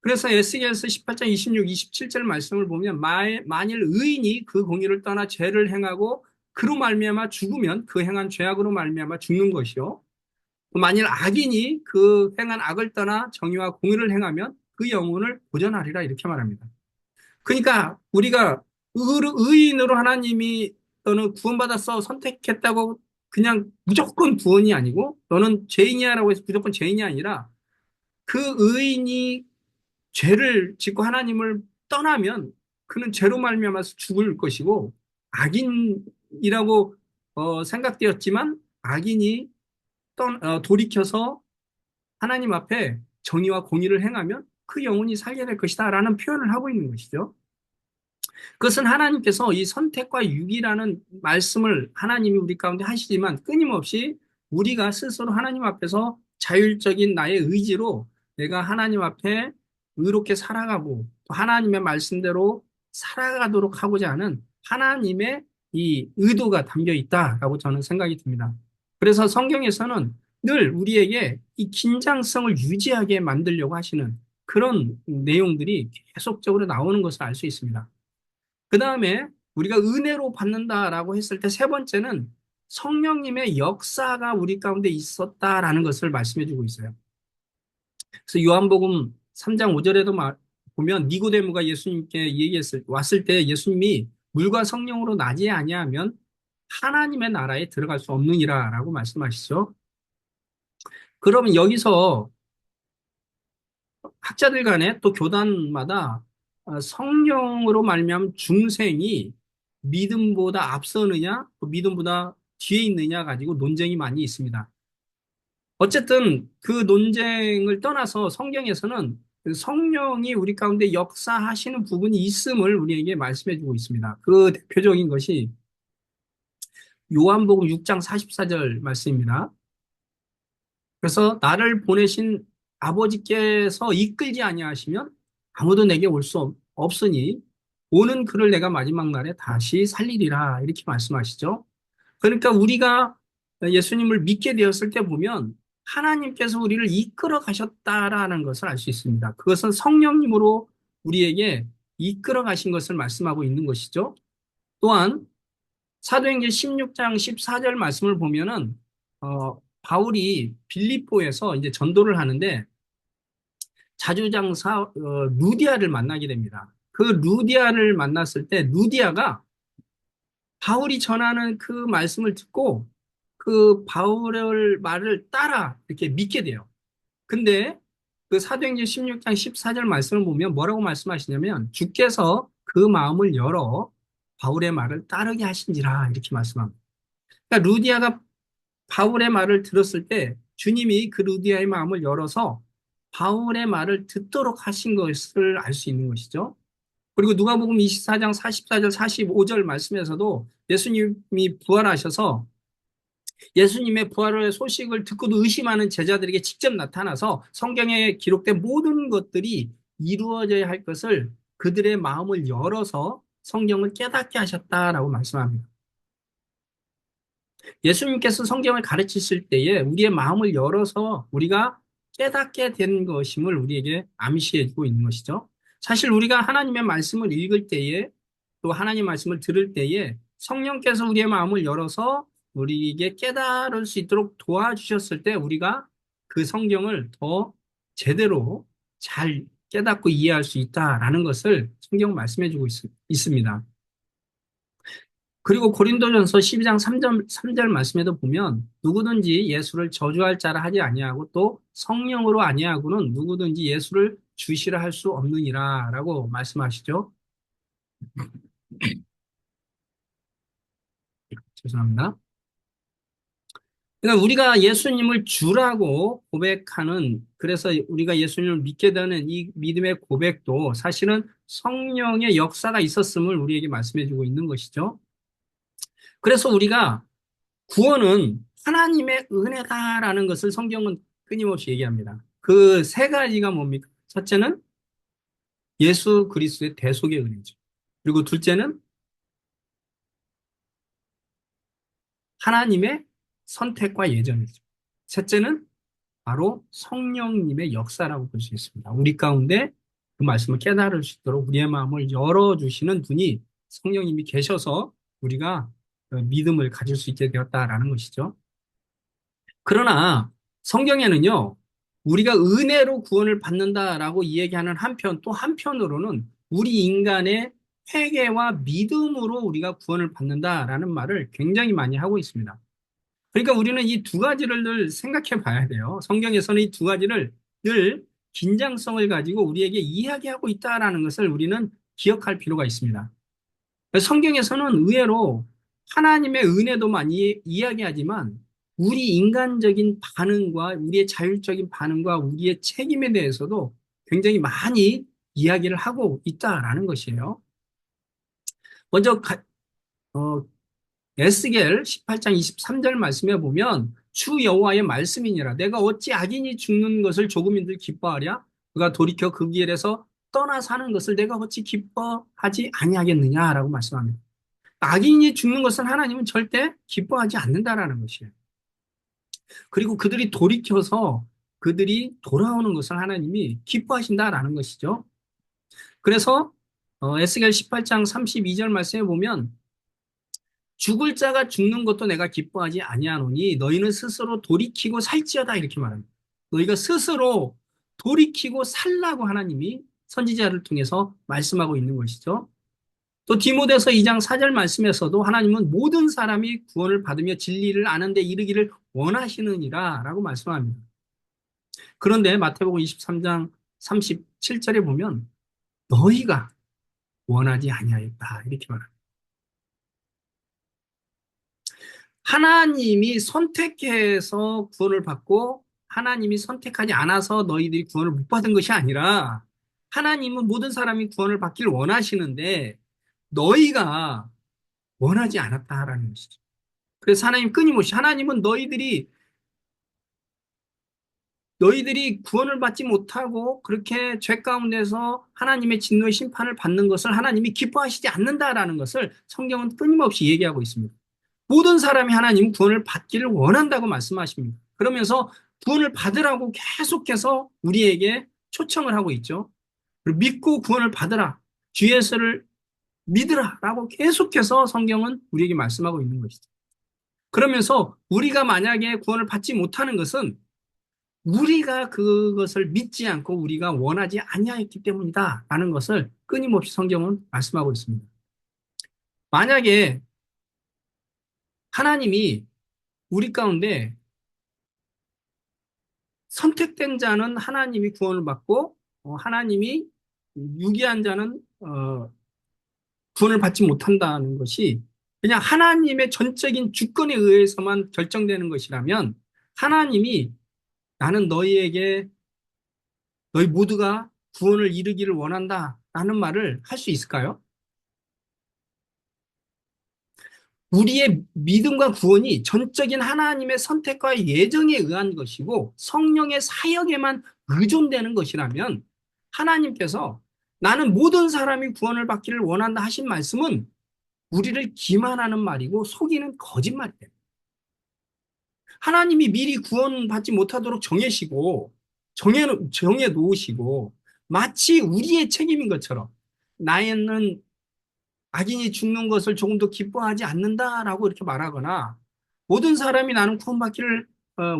그래서 에스겔서 18장 26, 27절 말씀을 보면 만일 의인이 그 공의를 떠나 죄를 행하고 그로 말미암아 죽으면 그 행한 죄악으로 말미암아 죽는 것이요. 만일 악인이 그 행한 악을 떠나 정의와 공의를 행하면 그 영혼을 보전하리라 이렇게 말합니다. 그러니까 우리가 의인으로 하나님이 너는 구원받았어 선택했다고 그냥 무조건 구원이 아니고 너는 죄인이야라고 해서 무조건 죄인이 아니라 그 의인이 죄를 짓고 하나님을 떠나면 그는 죄로 말미암아서 죽을 것이고 악인이라고 생각되었지만 악인이 돌이켜서 하나님 앞에 정의와 공의를 행하면 그 영혼이 살게 될 것이다 라는 표현을 하고 있는 것이죠. 그것은 하나님께서 이 선택과 유기라는 말씀을 하나님이 우리 가운데 하시지만 끊임없이 우리가 스스로 하나님 앞에서 자율적인 나의 의지로 내가 하나님 앞에 의롭게 살아가고 또 하나님의 말씀대로 살아가도록 하고자 하는 하나님의 이 의도가 담겨 있다라고 저는 생각이 듭니다. 그래서 성경에서는 늘 우리에게 이 긴장성을 유지하게 만들려고 하시는 그런 내용들이 계속적으로 나오는 것을 알 수 있습니다. 그 다음에 우리가 은혜로 받는다라고 했을 때 세 번째는 성령님의 역사가 우리 가운데 있었다라는 것을 말씀해 주고 있어요. 그래서 요한복음 3장 5절에도 보면 니고데모가 예수님께 왔을 때 예수님이 물과 성령으로 나지 아니하면 하나님의 나라에 들어갈 수 없느니라라고 말씀하시죠. 그러면 여기서 학자들 간에 또 교단마다 성령으로 말미암은 중생이 믿음보다 앞서느냐, 또 믿음보다 뒤에 있느냐 가지고 논쟁이 많이 있습니다. 어쨌든 그 논쟁을 떠나서 성경에서는 그 성령이 우리 가운데 역사하시는 부분이 있음을 우리에게 말씀해 주고 있습니다. 그 대표적인 것이 요한복음 6장 44절 말씀입니다. 그래서 나를 보내신 아버지께서 이끌지 아니하시면 아무도 내게 올 수 없으니 오는 그를 내가 마지막 날에 다시 살리리라 이렇게 말씀하시죠. 그러니까 우리가 예수님을 믿게 되었을 때 보면 하나님께서 우리를 이끌어 가셨다라는 것을 알 수 있습니다. 그것은 성령님으로 우리에게 이끌어 가신 것을 말씀하고 있는 것이죠. 또한 사도행전 16장 14절 말씀을 보면은 바울이 빌립보에서 이제 전도를 하는데 자주장사 루디아를 만나게 됩니다. 그 루디아를 만났을 때 루디아가 바울이 전하는 그 말씀을 듣고 그 바울의 말을 따라 이렇게 믿게 돼요. 근데 그 사도행전 16장 14절 말씀을 보면 뭐라고 말씀하시냐면 주께서 그 마음을 열어 바울의 말을 따르게 하신지라 이렇게 말씀합니다. 그러니까 루디아가 바울의 말을 들었을 때 주님이 그 루디아의 마음을 열어서 바울의 말을 듣도록 하신 것을 알 수 있는 것이죠. 그리고 누가복음 24장 44절 45절 말씀에서도 예수님이 부활하셔서 예수님의 부활의 소식을 듣고도 의심하는 제자들에게 직접 나타나서 성경에 기록된 모든 것들이 이루어져야 할 것을 그들의 마음을 열어서 성경을 깨닫게 하셨다라고 말씀합니다. 예수님께서 성경을 가르치실 때에 우리의 마음을 열어서 우리가 깨닫게 된 것임을 우리에게 암시해 주고 있는 것이죠. 사실 우리가 하나님의 말씀을 읽을 때에 또 하나님 말씀을 들을 때에 성령께서 우리의 마음을 열어서 우리에게 깨달을 수 있도록 도와주셨을 때 우리가 그 성경을 더 제대로 잘 깨닫고 이해할 수 있다라는 것을 성경 말씀해 주고 있습니다. 그리고 고린도전서 12장 3절 말씀에도 보면 누구든지 예수를 저주할 자라 하지 아니하고 또 성령으로 아니하고는 누구든지 예수를 주시라 할 수 없느니라라고 말씀하시죠. 죄송합니다. 그러니까 우리가 예수님을 주라고 고백하는 그래서 우리가 예수님을 믿게 되는 이 믿음의 고백도 사실은 성령의 역사가 있었음을 우리에게 말씀해 주고 있는 것이죠. 그래서 우리가 구원은 하나님의 은혜다라는 것을 성경은 끊임없이 얘기합니다. 그 세 가지가 뭡니까? 첫째는 예수 그리스도의 대속의 은혜죠. 그리고 둘째는 하나님의 선택과 예정이죠. 셋째는 바로 성령님의 역사라고 볼 수 있습니다. 우리 가운데 그 말씀을 깨달을 수 있도록 우리의 마음을 열어주시는 분이 성령님이 계셔서 우리가 믿음을 가질 수 있게 되었다라는 것이죠. 그러나 성경에는요, 우리가 은혜로 구원을 받는다라고 이야기하는 한편, 또 한편으로는 우리 인간의 회개와 믿음으로 우리가 구원을 받는다라는 말을 굉장히 많이 하고 있습니다. 그러니까 우리는 이 두 가지를 늘 생각해 봐야 돼요. 성경에서는 이 두 가지를 늘 긴장성을 가지고 우리에게 이야기하고 있다라는 것을 우리는 기억할 필요가 있습니다. 성경에서는 의외로 하나님의 은혜도 많이 이야기하지만 우리 인간적인 반응과 우리의 자율적인 반응과 우리의 책임에 대해서도 굉장히 많이 이야기를 하고 있다라는 것이에요. 먼저 에스겔 18장 23절 말씀에 보면 주 여호와의 말씀이니라 내가 어찌 악인이 죽는 것을 조금인들 기뻐하랴 그가 돌이켜 그 길에서 떠나 사는 것을 내가 어찌 기뻐하지 아니하겠느냐라고 말씀합니다. 악인이 죽는 것은 하나님은 절대 기뻐하지 않는다라는 것이에요. 그리고 그들이 돌이켜서 그들이 돌아오는 것을 하나님이 기뻐하신다라는 것이죠. 그래서 에스겔 18장 32절 말씀에 보면 죽을 자가 죽는 것도 내가 기뻐하지 아니하노니 너희는 스스로 돌이키고 살지어다 이렇게 말합니다. 너희가 스스로 돌이키고 살라고 하나님이 선지자를 통해서 말씀하고 있는 것이죠. 또 디모데서 2장 4절 말씀에서도 하나님은 모든 사람이 구원을 받으며 진리를 아는 데 이르기를 원하시느니라 라고 말씀합니다. 그런데 마태복음 23장 37절에 보면 너희가 원하지 아니하였다 이렇게 말합니다. 하나님이 선택해서 구원을 받고 하나님이 선택하지 않아서 너희들이 구원을 못 받은 것이 아니라 하나님은 모든 사람이 구원을 받기를 원하시는데 너희가 원하지 않았다라는 것이죠. 그래서 하나님 끊임없이 하나님은 너희들이 구원을 받지 못하고 그렇게 죄 가운데서 하나님의 진노의 심판을 받는 것을 하나님이 기뻐하시지 않는다라는 것을 성경은 끊임없이 얘기하고 있습니다. 모든 사람이 하나님 구원을 받기를 원한다고 말씀하십니다. 그러면서 구원을 받으라고 계속해서 우리에게 초청을 하고 있죠. 믿고 구원을 받으라. 주 예수를 믿으라. 라고 계속해서 성경은 우리에게 말씀하고 있는 것이죠. 그러면서 우리가 만약에 구원을 받지 못하는 것은 우리가 그것을 믿지 않고 우리가 원하지 아니하였기 때문이다. 라는 것을 끊임없이 성경은 말씀하고 있습니다. 만약에 하나님이 우리 가운데 선택된 자는 하나님이 구원을 받고 하나님이 유기한 자는 구원을 받지 못한다는 것이 그냥 하나님의 전적인 주권에 의해서만 결정되는 것이라면 하나님이 나는 너희 모두가 구원을 이루기를 원한다 라는 말을 할 수 있을까요? 우리의 믿음과 구원이 전적인 하나님의 선택과 예정에 의한 것이고 성령의 사역에만 의존되는 것이라면 하나님께서 나는 모든 사람이 구원을 받기를 원한다 하신 말씀은 우리를 기만하는 말이고 속이는 거짓말이에요. 하나님이 미리 구원받지 못하도록 정해 놓으시고 마치 우리의 책임인 것처럼 나는 악인이 죽는 것을 조금도 기뻐하지 않는다라고 이렇게 말하거나 모든 사람이 나는 구원받기를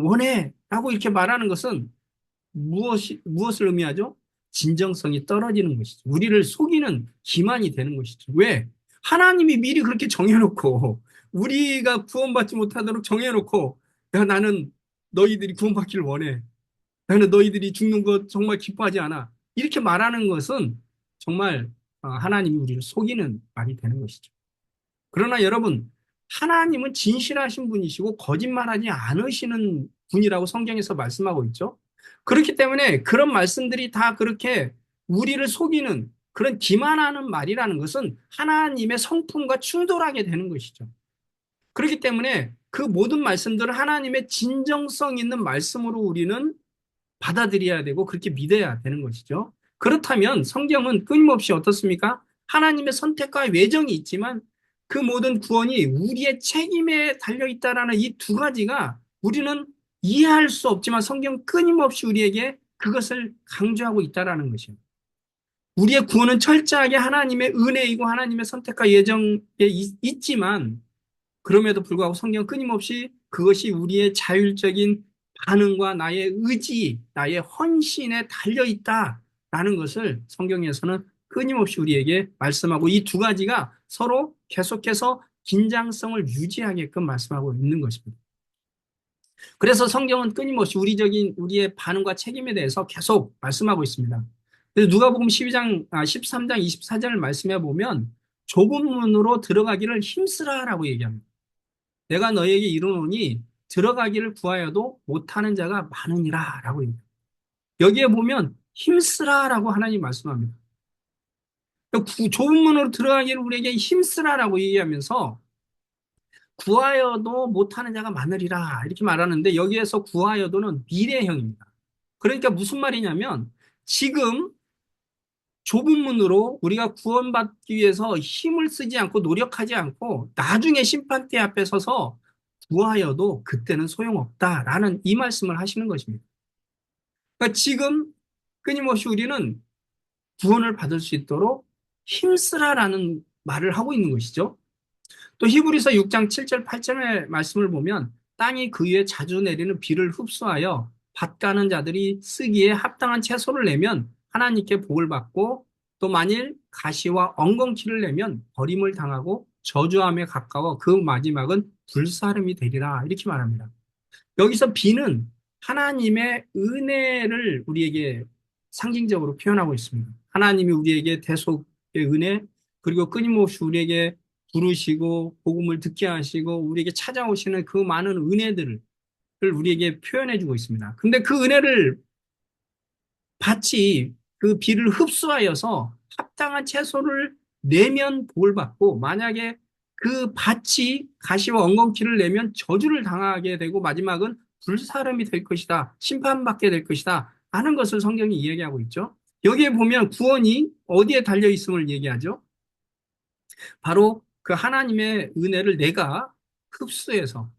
원해 라고 이렇게 말하는 것은 무엇을 의미하죠? 진정성이 떨어지는 것이죠. 우리를 속이는 기만이 되는 것이죠. 왜? 하나님이 미리 그렇게 정해놓고 우리가 구원받지 못하도록 정해놓고 야, 나는 너희들이 구원받기를 원해. 나는 너희들이 죽는 것 정말 기뻐하지 않아. 이렇게 말하는 것은 정말 하나님이 우리를 속이는 말이 되는 것이죠. 그러나 여러분, 하나님은 진실하신 분이시고 거짓말하지 않으시는 분이라고 성경에서 말씀하고 있죠. 그렇기 때문에 그런 말씀들이 다 그렇게 우리를 속이는 그런 기만하는 말이라는 것은 하나님의 성품과 충돌하게 되는 것이죠. 그렇기 때문에 그 모든 말씀들을 하나님의 진정성 있는 말씀으로 우리는 받아들여야 되고 그렇게 믿어야 되는 것이죠. 그렇다면 성경은 끊임없이 어떻습니까? 하나님의 선택과 외정이 있지만 그 모든 구원이 우리의 책임에 달려 있다라는 이 두 가지가 우리는 이해할 수 없지만 성경 끊임없이 우리에게 그것을 강조하고 있다라는 것이에요. 우리의 구원은 철저하게 하나님의 은혜이고 하나님의 선택과 예정에 있지만 그럼에도 불구하고 성경 끊임없이 그것이 우리의 자율적인 반응과 나의 의지, 나의 헌신에 달려 있다라는 것을 성경에서는 끊임없이 우리에게 말씀하고 이 두 가지가 서로 계속해서 긴장성을 유지하게끔 말씀하고 있는 것입니다. 그래서 성경은 끊임없이 우리의 반응과 책임에 대해서 계속 말씀하고 있습니다. 그래서 누가복음 13장 24절을 말씀해 보면 좁은 문으로 들어가기를 힘쓰라라고 얘기합니다. 내가 너에게 이르노니 들어가기를 구하여도 못하는 자가 많으니라 라고 합니다. 여기에 보면 힘쓰라라고 하나님 말씀합니다. 좁은 문으로 들어가기를 우리에게 힘쓰라라고 얘기하면서 구하여도 못하는 자가 많으리라 이렇게 말하는데 여기에서 구하여도는 미래형입니다. 그러니까 무슨 말이냐면 지금 좁은 문으로 우리가 구원받기 위해서 힘을 쓰지 않고 노력하지 않고 나중에 심판대 앞에 서서 구하여도 그때는 소용없다라는 이 말씀을 하시는 것입니다. 그러니까 지금 끊임없이 우리는 구원을 받을 수 있도록 힘쓰라라는 말을 하고 있는 것이죠. 또 히브리서 6장 7절 8절의 말씀을 보면 땅이 그 위에 자주 내리는 비를 흡수하여 밭가는 자들이 쓰기에 합당한 채소를 내면 하나님께 복을 받고 또 만일 가시와 엉겅퀴를 내면 버림을 당하고 저주함에 가까워 그 마지막은 불사름이 되리라 이렇게 말합니다. 여기서 비는 하나님의 은혜를 우리에게 상징적으로 표현하고 있습니다. 하나님이 우리에게 대속의 은혜 그리고 끊임없이 우리에게 부르시고 복음을 듣게 하시고 우리에게 찾아오시는 그 많은 은혜들을 우리에게 표현해 주고 있습니다. 근데 그 은혜를 밭이 그 비를 흡수하여서 합당한 채소를 내면 복을 받고 만약에 그 밭이 가시와 엉겅퀴를 내면 저주를 당하게 되고 마지막은 불사름이 될 것이다. 심판받게 될 것이다. 하는 것을 성경이 이야기하고 있죠. 여기에 보면 구원이 어디에 달려 있음을 얘기하죠. 바로 그 하나님의 은혜를 내가 흡수해서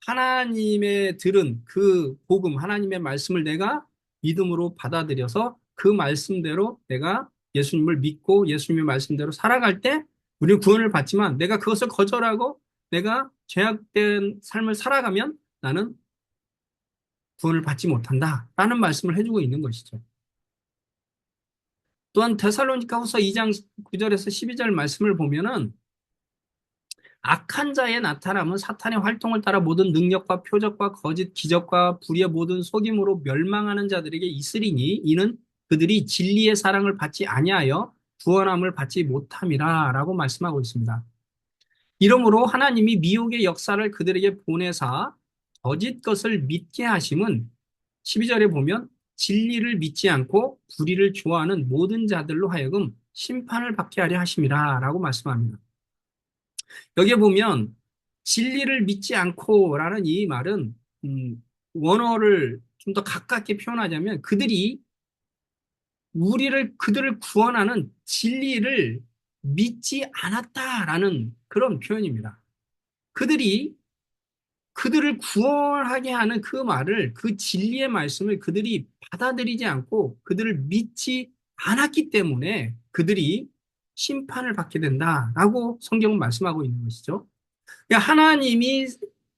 하나님의 들은 그 복음, 하나님의 말씀을 내가 믿음으로 받아들여서 그 말씀대로 내가 예수님을 믿고 예수님의 말씀대로 살아갈 때 우리는 구원을 받지만 내가 그것을 거절하고 내가 죄악된 삶을 살아가면 나는 구원을 받지 못한다라는 말씀을 해주고 있는 것이죠. 또한 데살로니가후서 2장 9절에서 12절 말씀을 보면은 악한 자의 나타남은 사탄의 활동을 따라 모든 능력과 표적과 거짓 기적과 불의의 모든 속임으로 멸망하는 자들에게 있으리니 이는 그들이 진리의 사랑을 받지 아니하여 구원함을 받지 못함이라 라고 말씀하고 있습니다. 이러므로 하나님이 미혹의 역사를 그들에게 보내사 거짓 것을 믿게 하심은 12절에 보면 진리를 믿지 않고 불의를 좋아하는 모든 자들로 하여금 심판을 받게 하려 하심이라 라고 말씀합니다. 여기에 보면 진리를 믿지 않고라는 이 말은 원어를 좀 더 가깝게 표현하자면 그들을 구원하는 진리를 믿지 않았다라는 그런 표현입니다. 그들이 그들을 구원하게 하는 그 말을, 그 진리의 말씀을 그들이 받아들이지 않고 그들을 믿지 않았기 때문에 그들이 심판을 받게 된다라고 성경은 말씀하고 있는 것이죠. 그러니까 하나님이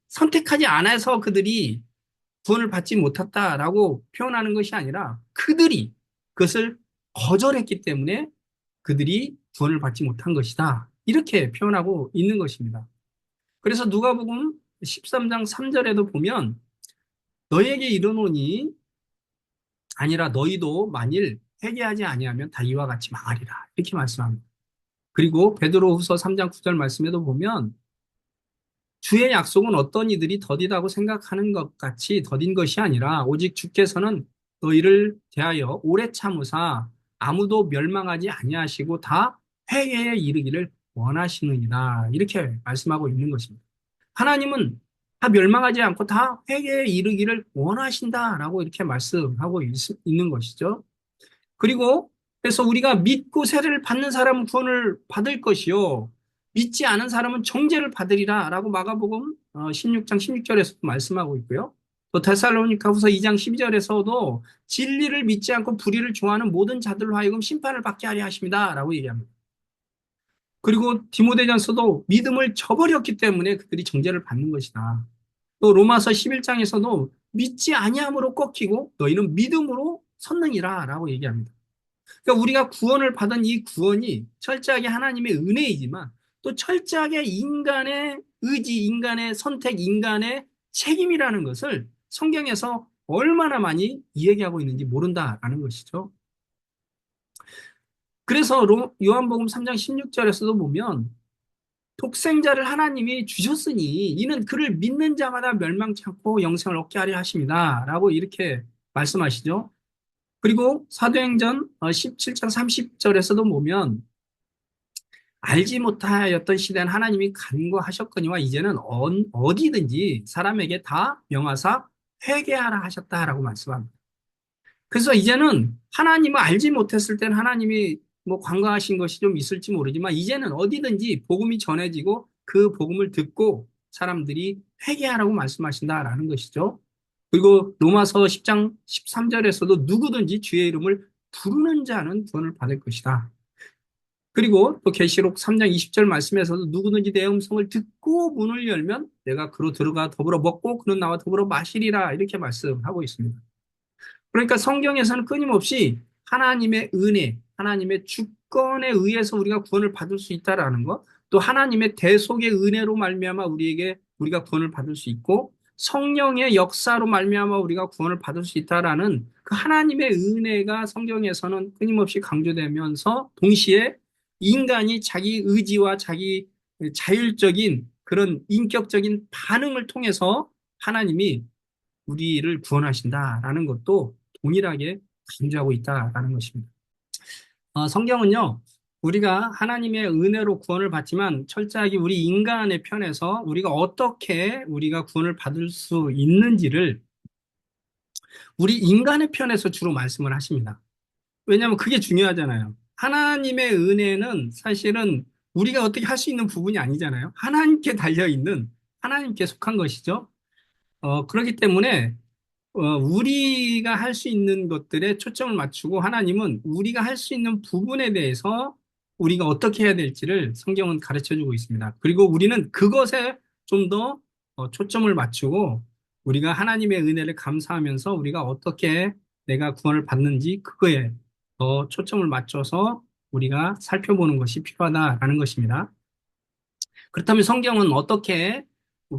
선택하지 않아서 그들이 구원을 받지 못했다라고 표현하는 것이 아니라 그들이 그것을 거절했기 때문에 그들이 구원을 받지 못한 것이다. 이렇게 표현하고 있는 것입니다. 그래서 누가복음 13장 3절에도 보면 너희에게 이르노니 아니라 너희도 만일 회개하지 아니하면 다 이와 같이 망하리라. 이렇게 말씀합니다. 그리고 베드로후서 3장 9절 말씀에도 보면 주의 약속은 어떤 이들이 더디다고 생각하는 것 같이 더딘 것이 아니라 오직 주께서는 너희를 대하여 오래 참으사 아무도 멸망하지 아니하시고 다 회개에 이르기를 원하시느니라. 이렇게 말씀하고 있는 것입니다. 하나님은 다 멸망하지 않고 다 회개에 이르기를 원하신다라고 이렇게 말씀하고 있는 것이죠. 그리고 그래서 우리가 믿고 세례를 받는 사람은 구원을 받을 것이요. 믿지 않은 사람은 정죄를 받으리라 라고 마가복음 16장 16절에서도 말씀하고 있고요. 또 데살로니가후서 2장 12절에서도 진리를 믿지 않고 불의를 좋아하는 모든 자들로 하여금 심판을 받게 하려 하십니다 라고 얘기합니다. 그리고 디모데전서도 믿음을 저버렸기 때문에 그들이 정죄를 받는 것이다. 또 로마서 11장에서도 믿지 아니함으로 꺾이고 너희는 믿음으로 섰느니라 라고 얘기합니다. 그러니까 우리가 구원을 받은 이 구원이 철저하게 하나님의 은혜이지만 또 철저하게 인간의 의지, 인간의 선택, 인간의 책임이라는 것을 성경에서 얼마나 많이 이야기하고 있는지 모른다라는 것이죠. 그래서 요한복음 3장 16절에서도 보면 독생자를 하나님이 주셨으니 이는 그를 믿는 자마다 멸망치 않고 영생을 얻게 하려 하십니다. 라고 이렇게 말씀하시죠. 그리고 사도행전 17장 30절에서도 보면 알지 못하였던 시대는 하나님이 간구하셨거니와 이제는 어디든지 사람에게 다 명하사 회개하라 하셨다라고 말씀합니다. 그래서 이제는 하나님을 알지 못했을 때는 하나님이 뭐 관과하신 것이 좀 있을지 모르지만 이제는 어디든지 복음이 전해지고 그 복음을 듣고 사람들이 회개하라고 말씀하신다라는 것이죠. 그리고 로마서 10장 13절에서도 누구든지 주의 이름을 부르는 자는 구원을 받을 것이다. 그리고 또 계시록 3장 20절 말씀에서도 누구든지 내 음성을 듣고 문을 열면 내가 그로 들어가 더불어 먹고 그는 나와 더불어 마시리라 이렇게 말씀하고 있습니다. 그러니까 성경에서는 끊임없이 하나님의 은혜, 하나님의 주권에 의해서 우리가 구원을 받을 수 있다라는 것, 또 하나님의 대속의 은혜로 말미암아 우리가 구원을 받을 수 있고 성령의 역사로 말미암아 우리가 구원을 받을 수 있다라는 그 하나님의 은혜가 성경에서는 끊임없이 강조되면서 동시에 인간이 자기 의지와 자기 자율적인 그런 인격적인 반응을 통해서 하나님이 우리를 구원하신다라는 것도 동일하게 강조하고 있다라는 것입니다. 성경은요, 우리가 하나님의 은혜로 구원을 받지만 철저하게 우리 인간의 편에서 우리가 어떻게 우리가 구원을 받을 수 있는지를 우리 인간의 편에서 주로 말씀을 하십니다. 왜냐하면 그게 중요하잖아요. 하나님의 은혜는 사실은 우리가 어떻게 할 수 있는 부분이 아니잖아요. 하나님께 달려있는, 하나님께 속한 것이죠. 그렇기 때문에 우리가 할 수 있는 것들에 초점을 맞추고 하나님은 우리가 할 수 있는 부분에 대해서 우리가 어떻게 해야 될지를 성경은 가르쳐 주고 있습니다. 그리고 우리는 그것에 좀 더 초점을 맞추고 우리가 하나님의 은혜를 감사하면서 우리가 어떻게 내가 구원을 받는지 그거에 더 초점을 맞춰서 우리가 살펴보는 것이 필요하다라는 것입니다. 그렇다면 성경은 어떻게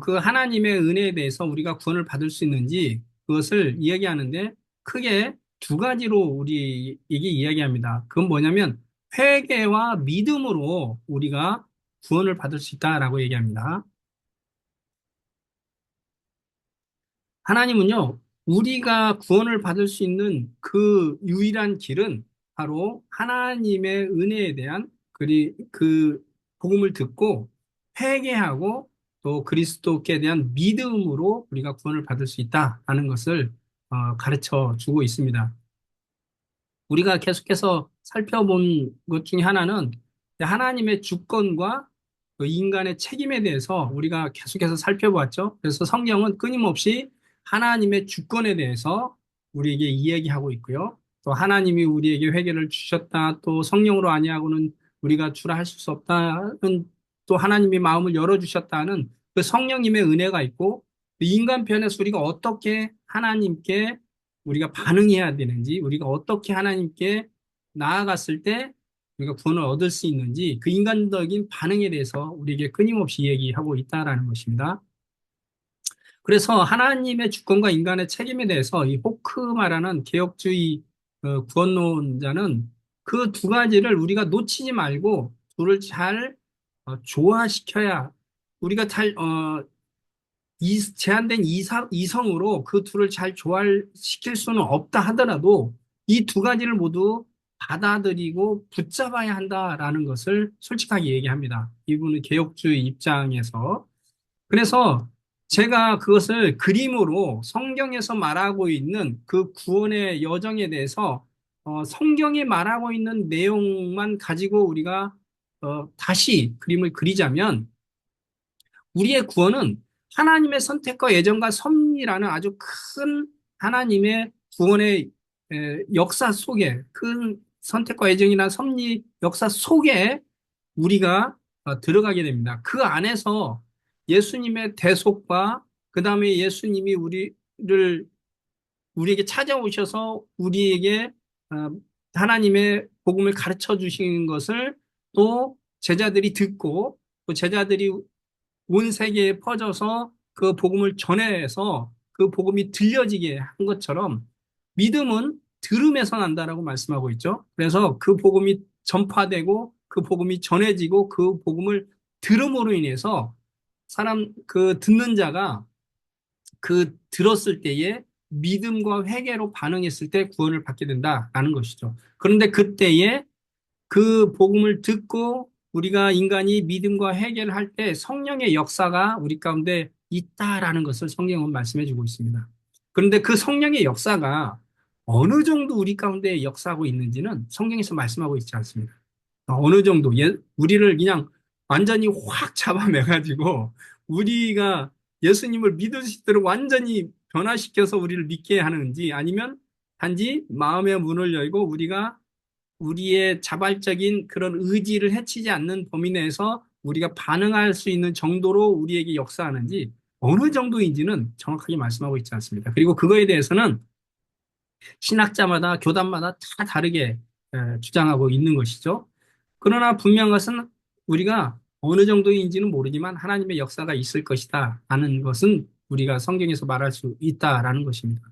그 하나님의 은혜에 대해서 우리가 구원을 받을 수 있는지 그것을 이야기하는데 크게 두 가지로 우리에게 이야기합니다. 그건 뭐냐면 회개와 믿음으로 우리가 구원을 받을 수 있다라고 얘기합니다. 하나님은요, 우리가 구원을 받을 수 있는 그 유일한 길은 바로 하나님의 은혜에 대한 그 복음을 듣고 회개하고 또 그리스도께 대한 믿음으로 우리가 구원을 받을 수 있다라는 것을 가르쳐 주고 있습니다. 우리가 계속해서 살펴본 것 중에 하나는 하나님의 주권과 그 인간의 책임에 대해서 우리가 계속해서 살펴보았죠. 그래서 성경은 끊임없이 하나님의 주권에 대해서 우리에게 이야기하고 있고요. 또 하나님이 우리에게 회개를 주셨다. 또 성령으로 아니하고는 우리가 주라 할 수 없다는 또 하나님이 마음을 열어주셨다는 그 성령님의 은혜가 있고 인간 편에서 우리가 어떻게 하나님께 우리가 반응해야 되는지, 우리가 어떻게 하나님께 나아갔을 때 우리가 구원을 얻을 수 있는지 그 인간적인 반응에 대해서 우리에게 끊임없이 얘기하고 있다라는 것입니다. 그래서 하나님의 주권과 인간의 책임에 대해서 이 호크 말하는 개혁주의 구원론자는 그 두 가지를 우리가 놓치지 말고 둘을 잘 조화시켜야 우리가 잘 제한된 이성으로 그 둘을 잘 조화시킬 수는 없다 하더라도 이 두 가지를 모두 받아들이고 붙잡아야 한다라는 것을 솔직하게 얘기합니다. 이분은 개혁주의 입장에서. 그래서 제가 그것을 그림으로 성경에서 말하고 있는 그 구원의 여정에 대해서 성경에 말하고 있는 내용만 가지고 우리가 다시 그림을 그리자면 우리의 구원은 하나님의 선택과 예정과 섭리라는 아주 큰 하나님의 구원의 역사 속에 큰 선택과 예정이나 섭리 역사 속에 우리가 들어가게 됩니다. 그 안에서 예수님의 대속과 그 다음에 예수님이 우리에게 찾아오셔서 우리에게 어, 하나님의 복음을 가르쳐 주신 것을 또 제자들이 듣고 또 제자들이 온 세계에 퍼져서 그 복음을 전해서 그 복음이 들려지게 한 것처럼 믿음은 들음에서 난다라고 말씀하고 있죠. 그래서 그 복음이 전파되고 그 복음이 전해지고 그 복음을 들음으로 인해서 그 듣는 자가 그 들었을 때에 믿음과 회개로 반응했을 때 구원을 받게 된다라는 것이죠. 그런데 그때에 그 복음을 듣고 우리가 인간이 믿음과 회개를 할 때 성령의 역사가 우리 가운데 있다라는 것을 성경은 말씀해 주고 있습니다. 그런데 그 성령의 역사가 어느 정도 우리 가운데 역사하고 있는지는 성경에서 말씀하고 있지 않습니다. 어느 정도 우리를 그냥 완전히 확 잡아매가지고 우리가 예수님을 믿을 수 있도록 완전히 변화시켜서 우리를 믿게 하는지 아니면 단지 마음의 문을 열고 우리가 우리의 자발적인 그런 의지를 해치지 않는 범위 내에서 우리가 반응할 수 있는 정도로 우리에게 역사하는지 어느 정도인지는 정확하게 말씀하고 있지 않습니다. 그리고 그거에 대해서는 신학자마다 교단마다 다 다르게 주장하고 있는 것이죠. 그러나 분명한 것은 우리가 어느 정도인지는 모르지만 하나님의 역사가 있을 것이다 라는 것은 우리가 성경에서 말할 수 있다라는 것입니다.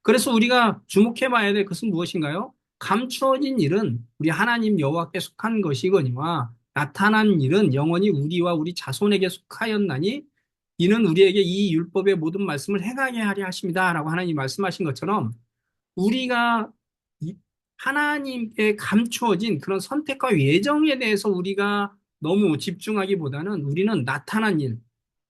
그래서 우리가 주목해 봐야 될 것은 무엇인가요? 감추어진 일은 우리 하나님 여호와께 속한 것이거니와 나타난 일은 영원히 우리와 우리 자손에게 속하였나니 이는 우리에게 이 율법의 모든 말씀을 행하게 하려 하십니다라고 하나님이 말씀하신 것처럼 우리가 하나님께 감추어진 그런 선택과 예정에 대해서 우리가 너무 집중하기보다는 우리는 나타난 일,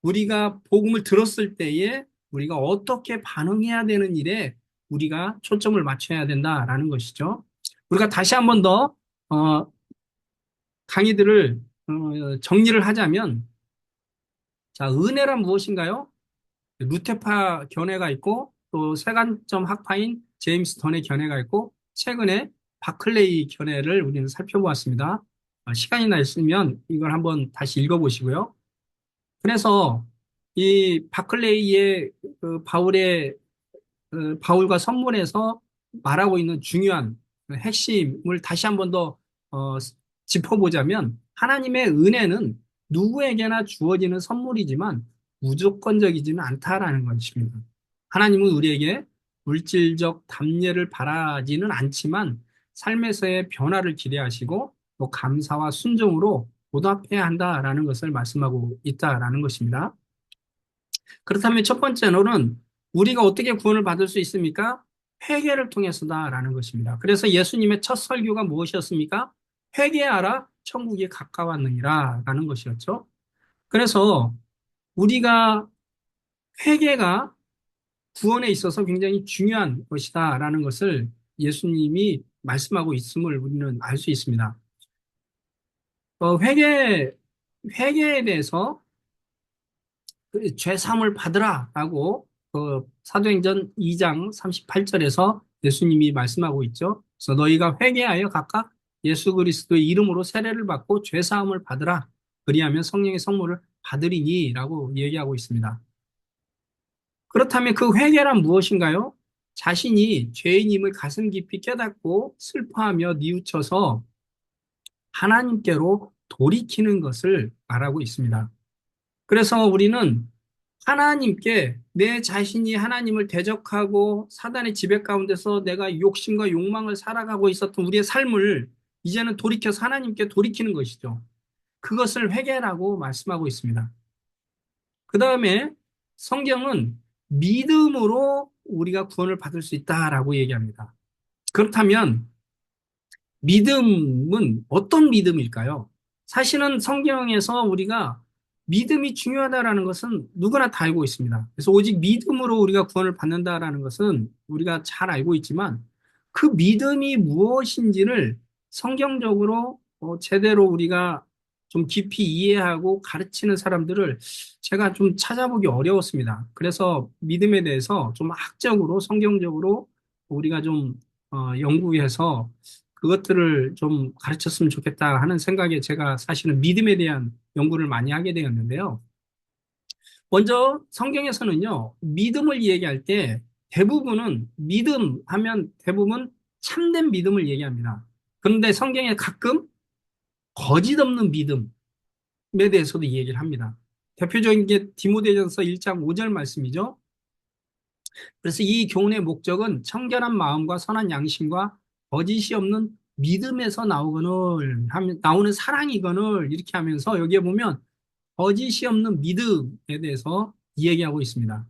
우리가 복음을 들었을 때에 우리가 어떻게 반응해야 되는 일에 우리가 초점을 맞춰야 된다라는 것이죠. 우리가 다시 한번 더 강의들을 정리를 하자면, 자, 은혜란 무엇인가요? 루테파 견해가 있고 또 세관점 학파인 제임스 던의 견해가 있고 최근에 바클레이 견해를 우리는 살펴보았습니다. 시간이 있으면 이걸 한번 다시 읽어보시고요. 그래서 이 바클레이의 바울과 선문에서 말하고 있는 중요한 핵심을 다시 한번 더 짚어보자면 하나님의 은혜는 누구에게나 주어지는 선물이지만 무조건적이지는 않다라는 것입니다. 하나님은 우리에게 물질적 답례를 바라지는 않지만 삶에서의 변화를 기대하시고 또 감사와 순종으로 보답해야 한다라는 것을 말씀하고 있다라는 것입니다. 그렇다면 첫 번째로는 우리가 어떻게 구원을 받을 수 있습니까? 회개를 통해서다라는 것입니다. 그래서 예수님의 첫 설교가 무엇이었습니까? 회개하라, 천국이 가까웠느니라 라는 것이었죠. 그래서 우리가 회개가 구원에 있어서 굉장히 중요한 것이다라는 것을 예수님이 말씀하고 있음을 우리는 알 수 있습니다. 회개에 대해서 그죄 사함을 받으라라고 그 사도행전 2장 38절에서 예수님이 말씀하고 있죠. 그래서 너희가 회개하여 각각 예수 그리스도의 이름으로 세례를 받고 죄 사함을 받으라. 그리하면 성령의 선물을 받으리니라고 얘기하고 있습니다. 그렇다면 그 회개란 무엇인가요? 자신이 죄인임을 가슴 깊이 깨닫고 슬퍼하며 뉘우쳐서 하나님께로 돌이키는 것을 말하고 있습니다. 그래서 우리는 하나님께 내 자신이 하나님을 대적하고 사단의 지배 가운데서 내가 욕심과 욕망을 살아가고 있었던 우리의 삶을 이제는 돌이켜서 하나님께 돌이키는 것이죠. 그것을 회개라고 말씀하고 있습니다. 그 다음에 성경은 믿음으로 우리가 구원을 받을 수 있다라고 얘기합니다. 그렇다면 믿음은 어떤 믿음일까요? 사실은 성경에서 우리가 믿음이 중요하다라는 것은 누구나 다 알고 있습니다. 그래서 오직 믿음으로 우리가 구원을 받는다라는 것은 우리가 잘 알고 있지만 그 믿음이 무엇인지를 성경적으로 제대로 우리가 좀 깊이 이해하고 가르치는 사람들을 제가 좀 찾아보기 어려웠습니다. 그래서 믿음에 대해서 좀 학적으로 성경적으로 우리가 좀 연구해서 그것들을 좀 가르쳤으면 좋겠다 하는 생각에 제가 사실은 믿음에 대한 연구를 많이 하게 되었는데요. 먼저 성경에서는요, 믿음을 얘기할 때 대부분은 믿음 하면 대부분 참된 믿음을 얘기합니다. 그런데 성경에 가끔 거짓 없는 믿음에 대해서도 얘기를 합니다. 대표적인 게 디모데전서 1장 5절 말씀이죠. 그래서 이 교훈의 목적은 청결한 마음과 선한 양심과 거짓이 없는 믿음에서 나오는 사랑이거늘 이렇게 하면서 여기에 보면 거짓이 없는 믿음에 대해서 이야기하고 있습니다.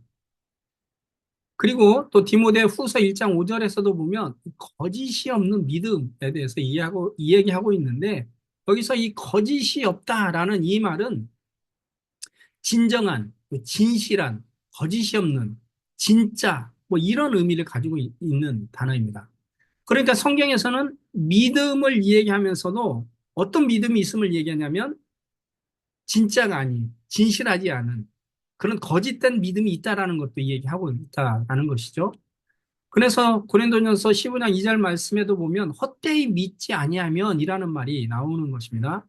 그리고 또 디모데 후서 1장 5절에서도 보면 거짓이 없는 믿음에 대해서 이야기하고 있는데 여기서 이 거짓이 없다라는 이 말은 진정한, 진실한, 거짓이 없는, 진짜, 뭐 이런 의미를 가지고 있는 단어입니다. 그러니까 성경에서는 믿음을 이야기하면서도 어떤 믿음이 있음을 얘기하냐면 진짜가 아닌, 진실하지 않은 그런 거짓된 믿음이 있다라는 것도 얘기하고 있다라는 것이죠. 그래서 고린도전서 15장 2절 말씀에도 보면 헛되이 믿지 아니하면 이라는 말이 나오는 것입니다.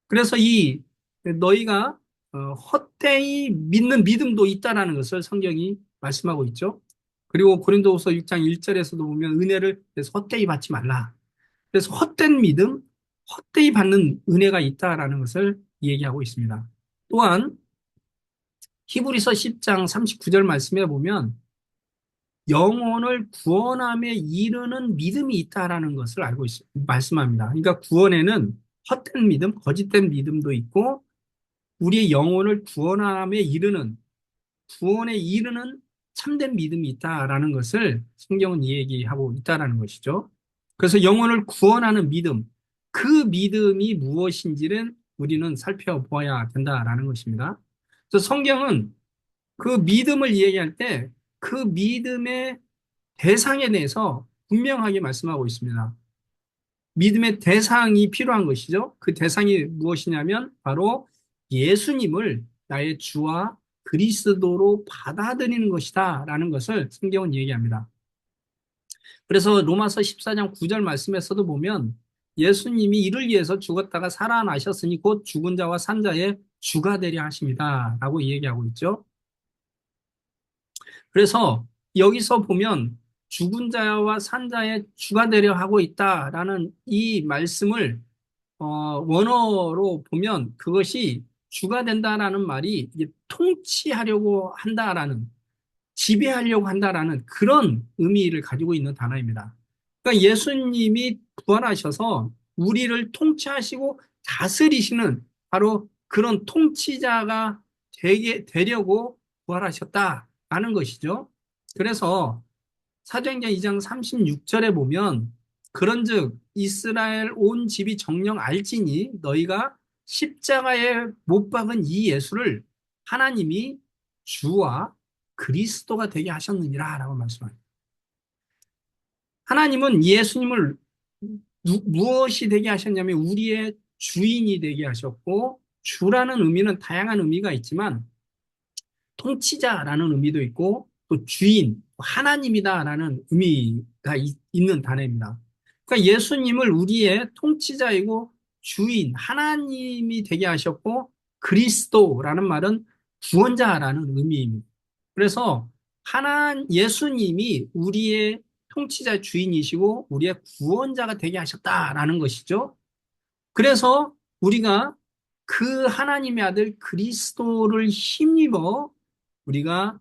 그래서 이 너희가 헛되이 믿는 믿음도 있다라는 것을 성경이 말씀하고 있죠. 그리고 고린도후서 6장 1절에서도 보면 은혜를 헛되이 받지 말라. 그래서 헛된 믿음, 헛되이 받는 은혜가 있다라는 것을 얘기하고 있습니다. 또한 히브리서 10장 39절 말씀에 보면 영혼을 구원함에 이르는 믿음이 있다라는 것을 말씀합니다. 그러니까 구원에는 헛된 믿음, 거짓된 믿음도 있고 우리의 영혼을 구원에 이르는 참된 믿음이 있다라는 것을 성경은 얘기하고 있다라는 것이죠. 그래서 영혼을 구원하는 믿음, 그 믿음이 무엇인지를 우리는 살펴보아야 된다라는 것입니다. 그래서 성경은 그 믿음을 얘기할 때 그 믿음의 대상에 대해서 분명하게 말씀하고 있습니다. 믿음의 대상이 필요한 것이죠. 그 대상이 무엇이냐면 바로 예수님을 나의 주와 그리스도로 받아들이는 것이다 라는 것을 성경은 얘기합니다. 그래서 로마서 14장 9절 말씀에서도 보면 예수님이 이를 위해서 죽었다가 살아나셨으니 곧 죽은 자와 산 자의 주가 되려 하십니다 라고 얘기하고 있죠. 그래서 여기서 보면 죽은 자와 산 자의 주가 되려 하고 있다라는 이 말씀을 원어로 보면 그것이 주가 된다라는 말이 이게 통치하려고 한다라는 지배하려고 한다라는 그런 의미를 가지고 있는 단어입니다. 그러니까 예수님이 부활하셔서 우리를 통치하시고 다스리시는 바로 그런 통치자가 되려고 부활하셨다라는 것이죠. 그래서 사도행전 2장 36절에 보면 그런즉 이스라엘 온 집이 정녕 알지니 너희가 십자가에 못 박은 이 예수를 하나님이 주와 그리스도가 되게 하셨느니라 라고 말씀합니다. 하나님은 예수님을 무엇이 되게 하셨냐면 우리의 주인이 되게 하셨고, 주라는 의미는 다양한 의미가 있지만 통치자라는 의미도 있고 또 주인, 하나님이다라는 의미가 있는 단어입니다. 그러니까 예수님을 우리의 통치자이고 주인, 하나님이 되게 하셨고 그리스도라는 말은 구원자라는 의미입니다. 그래서 예수님이 우리의 통치자 주인이시고 우리의 구원자가 되게 하셨다라는 것이죠. 그래서 우리가 그 하나님의 아들 그리스도를 힘입어 우리가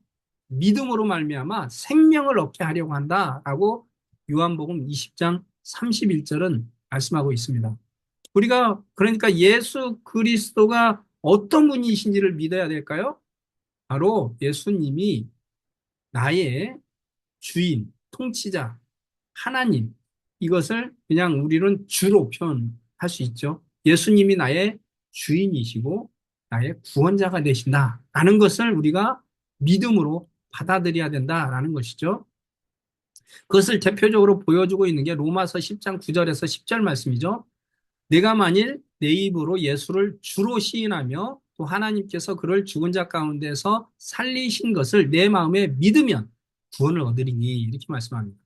믿음으로 말미암아 생명을 얻게 하려고 한다라고 요한복음 20장 31절은 말씀하고 있습니다. 우리가 그러니까 예수 그리스도가 어떤 분이신지를 믿어야 될까요? 바로 예수님이 나의 주인, 통치자, 하나님, 이것을 그냥 우리는 주로 표현할 수 있죠. 예수님이 나의 주인이시고 나의 구원자가 되신다라는 것을 우리가 믿음으로 받아들여야 된다라는 것이죠. 그것을 대표적으로 보여주고 있는 게 로마서 10장 9절에서 10절 말씀이죠. 내가 만일 내 입으로 예수를 주로 시인하며 또 하나님께서 그를 죽은 자 가운데서 살리신 것을 내 마음에 믿으면 구원을 얻으리니 이렇게 말씀합니다.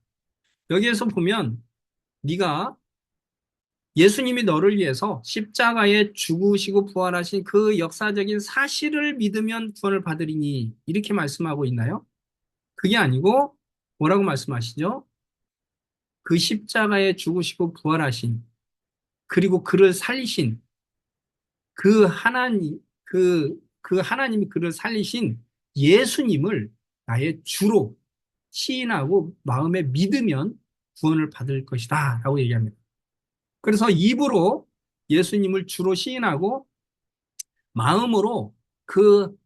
여기에서 보면 네가 예수님이 너를 위해서 십자가에 죽으시고 부활하신 그 역사적인 사실을 믿으면 구원을 받으리니 이렇게 말씀하고 있나요? 그게 아니고 뭐라고 말씀하시죠? 그 십자가에 죽으시고 부활하신 그리고 그를 살리신 그 하나님이 그를 살리신 예수님을 나의 주로 시인하고 마음에 믿으면 구원을 받을 것이다 라고 얘기합니다. 그래서 입으로 예수님을 주로 시인하고 마음으로 그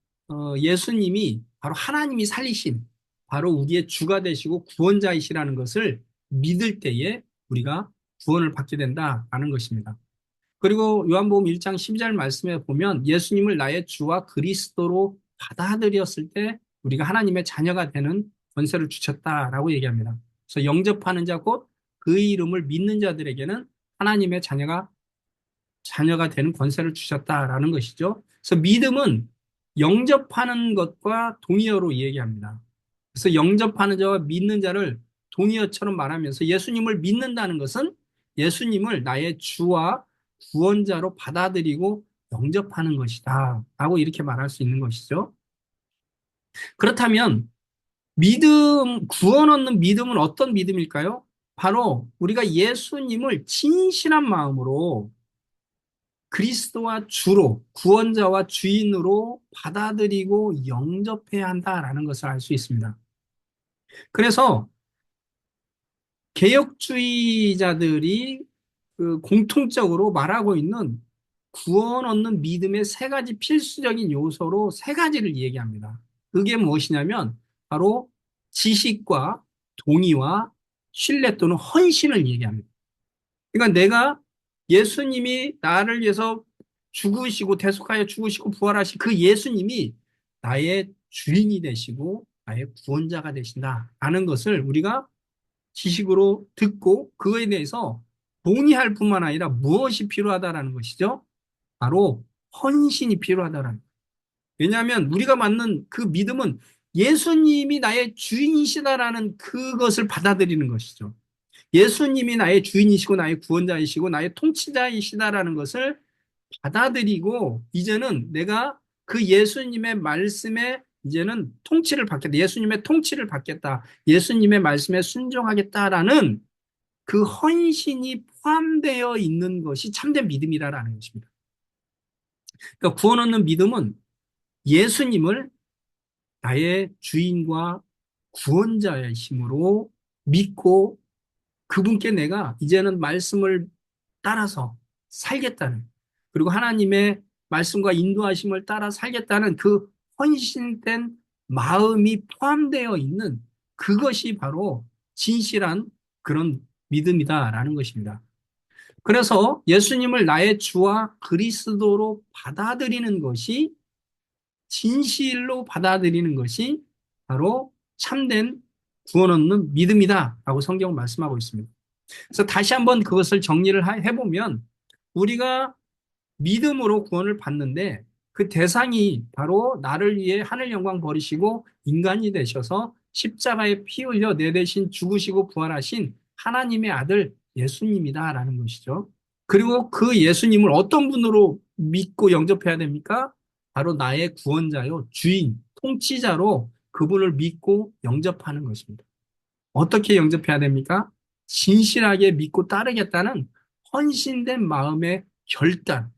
예수님이 바로 하나님이 살리신 바로 우리의 주가 되시고 구원자이시라는 것을 믿을 때에 우리가 구원을 받게 된다라는 것입니다. 그리고 요한복음 1장 12절 말씀에 보면 예수님을 나의 주와 그리스도로 받아들였을 때 우리가 하나님의 자녀가 되는 권세를 주셨다라고 얘기합니다. 그래서 영접하는 자 곧 그 이름을 믿는 자들에게는 하나님의 자녀가 되는 권세를 주셨다라는 것이죠. 그래서 믿음은 영접하는 것과 동의어로 얘기합니다. 그래서 영접하는 자와 믿는 자를 동의어처럼 말하면서 예수님을 믿는다는 것은 예수님을 나의 주와 구원자로 받아들이고 영접하는 것이다 라고 이렇게 말할 수 있는 것이죠. 그렇다면 구원 얻는 믿음은 어떤 믿음일까요? 바로 우리가 예수님을 진실한 마음으로 그리스도와 주로 구원자와 주인으로 받아들이고 영접해야 한다라는 것을 알 수 있습니다. 그래서 개혁주의자들이 그 공통적으로 말하고 있는 구원 얻는 믿음의 세 가지 필수적인 요소로 세 가지를 얘기합니다. 그게 무엇이냐면 바로 지식과 동의와 신뢰 또는 헌신을 얘기합니다. 그러니까 내가 예수님이 나를 위해서 죽으시고 대속하여 죽으시고 부활하신 그 예수님이 나의 주인이 되시고 나의 구원자가 되신다라는 것을 우리가 지식으로 듣고 그거에 대해서 동의할 뿐만 아니라 무엇이 필요하다라는 것이죠? 바로 헌신이 필요하다라는 거예요. 왜냐하면 우리가 갖는 그 믿음은 예수님이 나의 주인이시다라는 그것을 받아들이는 것이죠. 예수님이 나의 주인이시고 나의 구원자이시고 나의 통치자이시다라는 것을 받아들이고 이제는 내가 그 예수님의 말씀에 이제는 통치를 받겠다. 예수님의 통치를 받겠다. 예수님의 말씀에 순종하겠다라는 그 헌신이 포함되어 있는 것이 참된 믿음이라는 것입니다. 그러니까 구원 얻는 믿음은 예수님을 나의 주인과 구원자이심으로 믿고 그분께 내가 이제는 말씀을 따라서 살겠다는, 그리고 하나님의 말씀과 인도하심을 따라 살겠다는 그 헌신된 마음이 포함되어 있는 그것이 바로 진실한 그런 믿음이다라는 것입니다. 그래서 예수님을 나의 주와 그리스도로 받아들이는 것이, 진실로 받아들이는 것이 바로 참된 구원 얻는 믿음이다라고 성경은 말씀하고 있습니다. 그래서 다시 한번 그것을 정리를 해보면, 우리가 믿음으로 구원을 받는데 그 대상이 바로 나를 위해 하늘 영광 버리시고 인간이 되셔서 십자가에 피 흘려 내 대신 죽으시고 부활하신 하나님의 아들 예수님이다라는 것이죠. 그리고 그 예수님을 어떤 분으로 믿고 영접해야 됩니까? 바로 나의 구원자요, 주인, 통치자로 그분을 믿고 영접하는 것입니다. 어떻게 영접해야 됩니까? 진실하게 믿고 따르겠다는 헌신된 마음의 결단.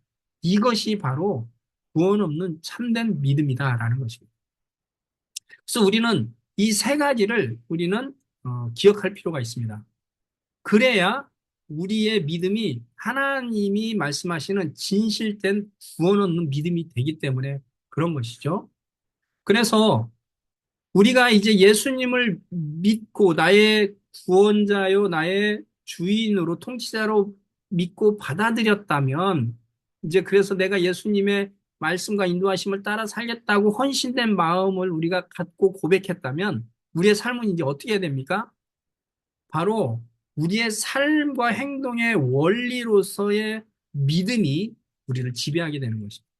이것이 바로 구원 없는 참된 믿음이다라는 것입니다. 그래서 우리는 이 세 가지를 우리는 기억할 필요가 있습니다. 그래야 우리의 믿음이 하나님이 말씀하시는 진실된 구원 얻는 믿음이 되기 때문에 그런 것이죠. 그래서 우리가 이제 예수님을 믿고 나의 구원자요, 나의 주인으로, 통치자로 믿고 받아들였다면, 이제 그래서 내가 예수님의 말씀과 인도하심을 따라 살겠다고 헌신된 마음을 우리가 갖고 고백했다면, 우리의 삶은 이제 어떻게 해야 됩니까? 바로 우리의 삶과 행동의 원리로서의 믿음이 우리를 지배하게 되는 것입니다.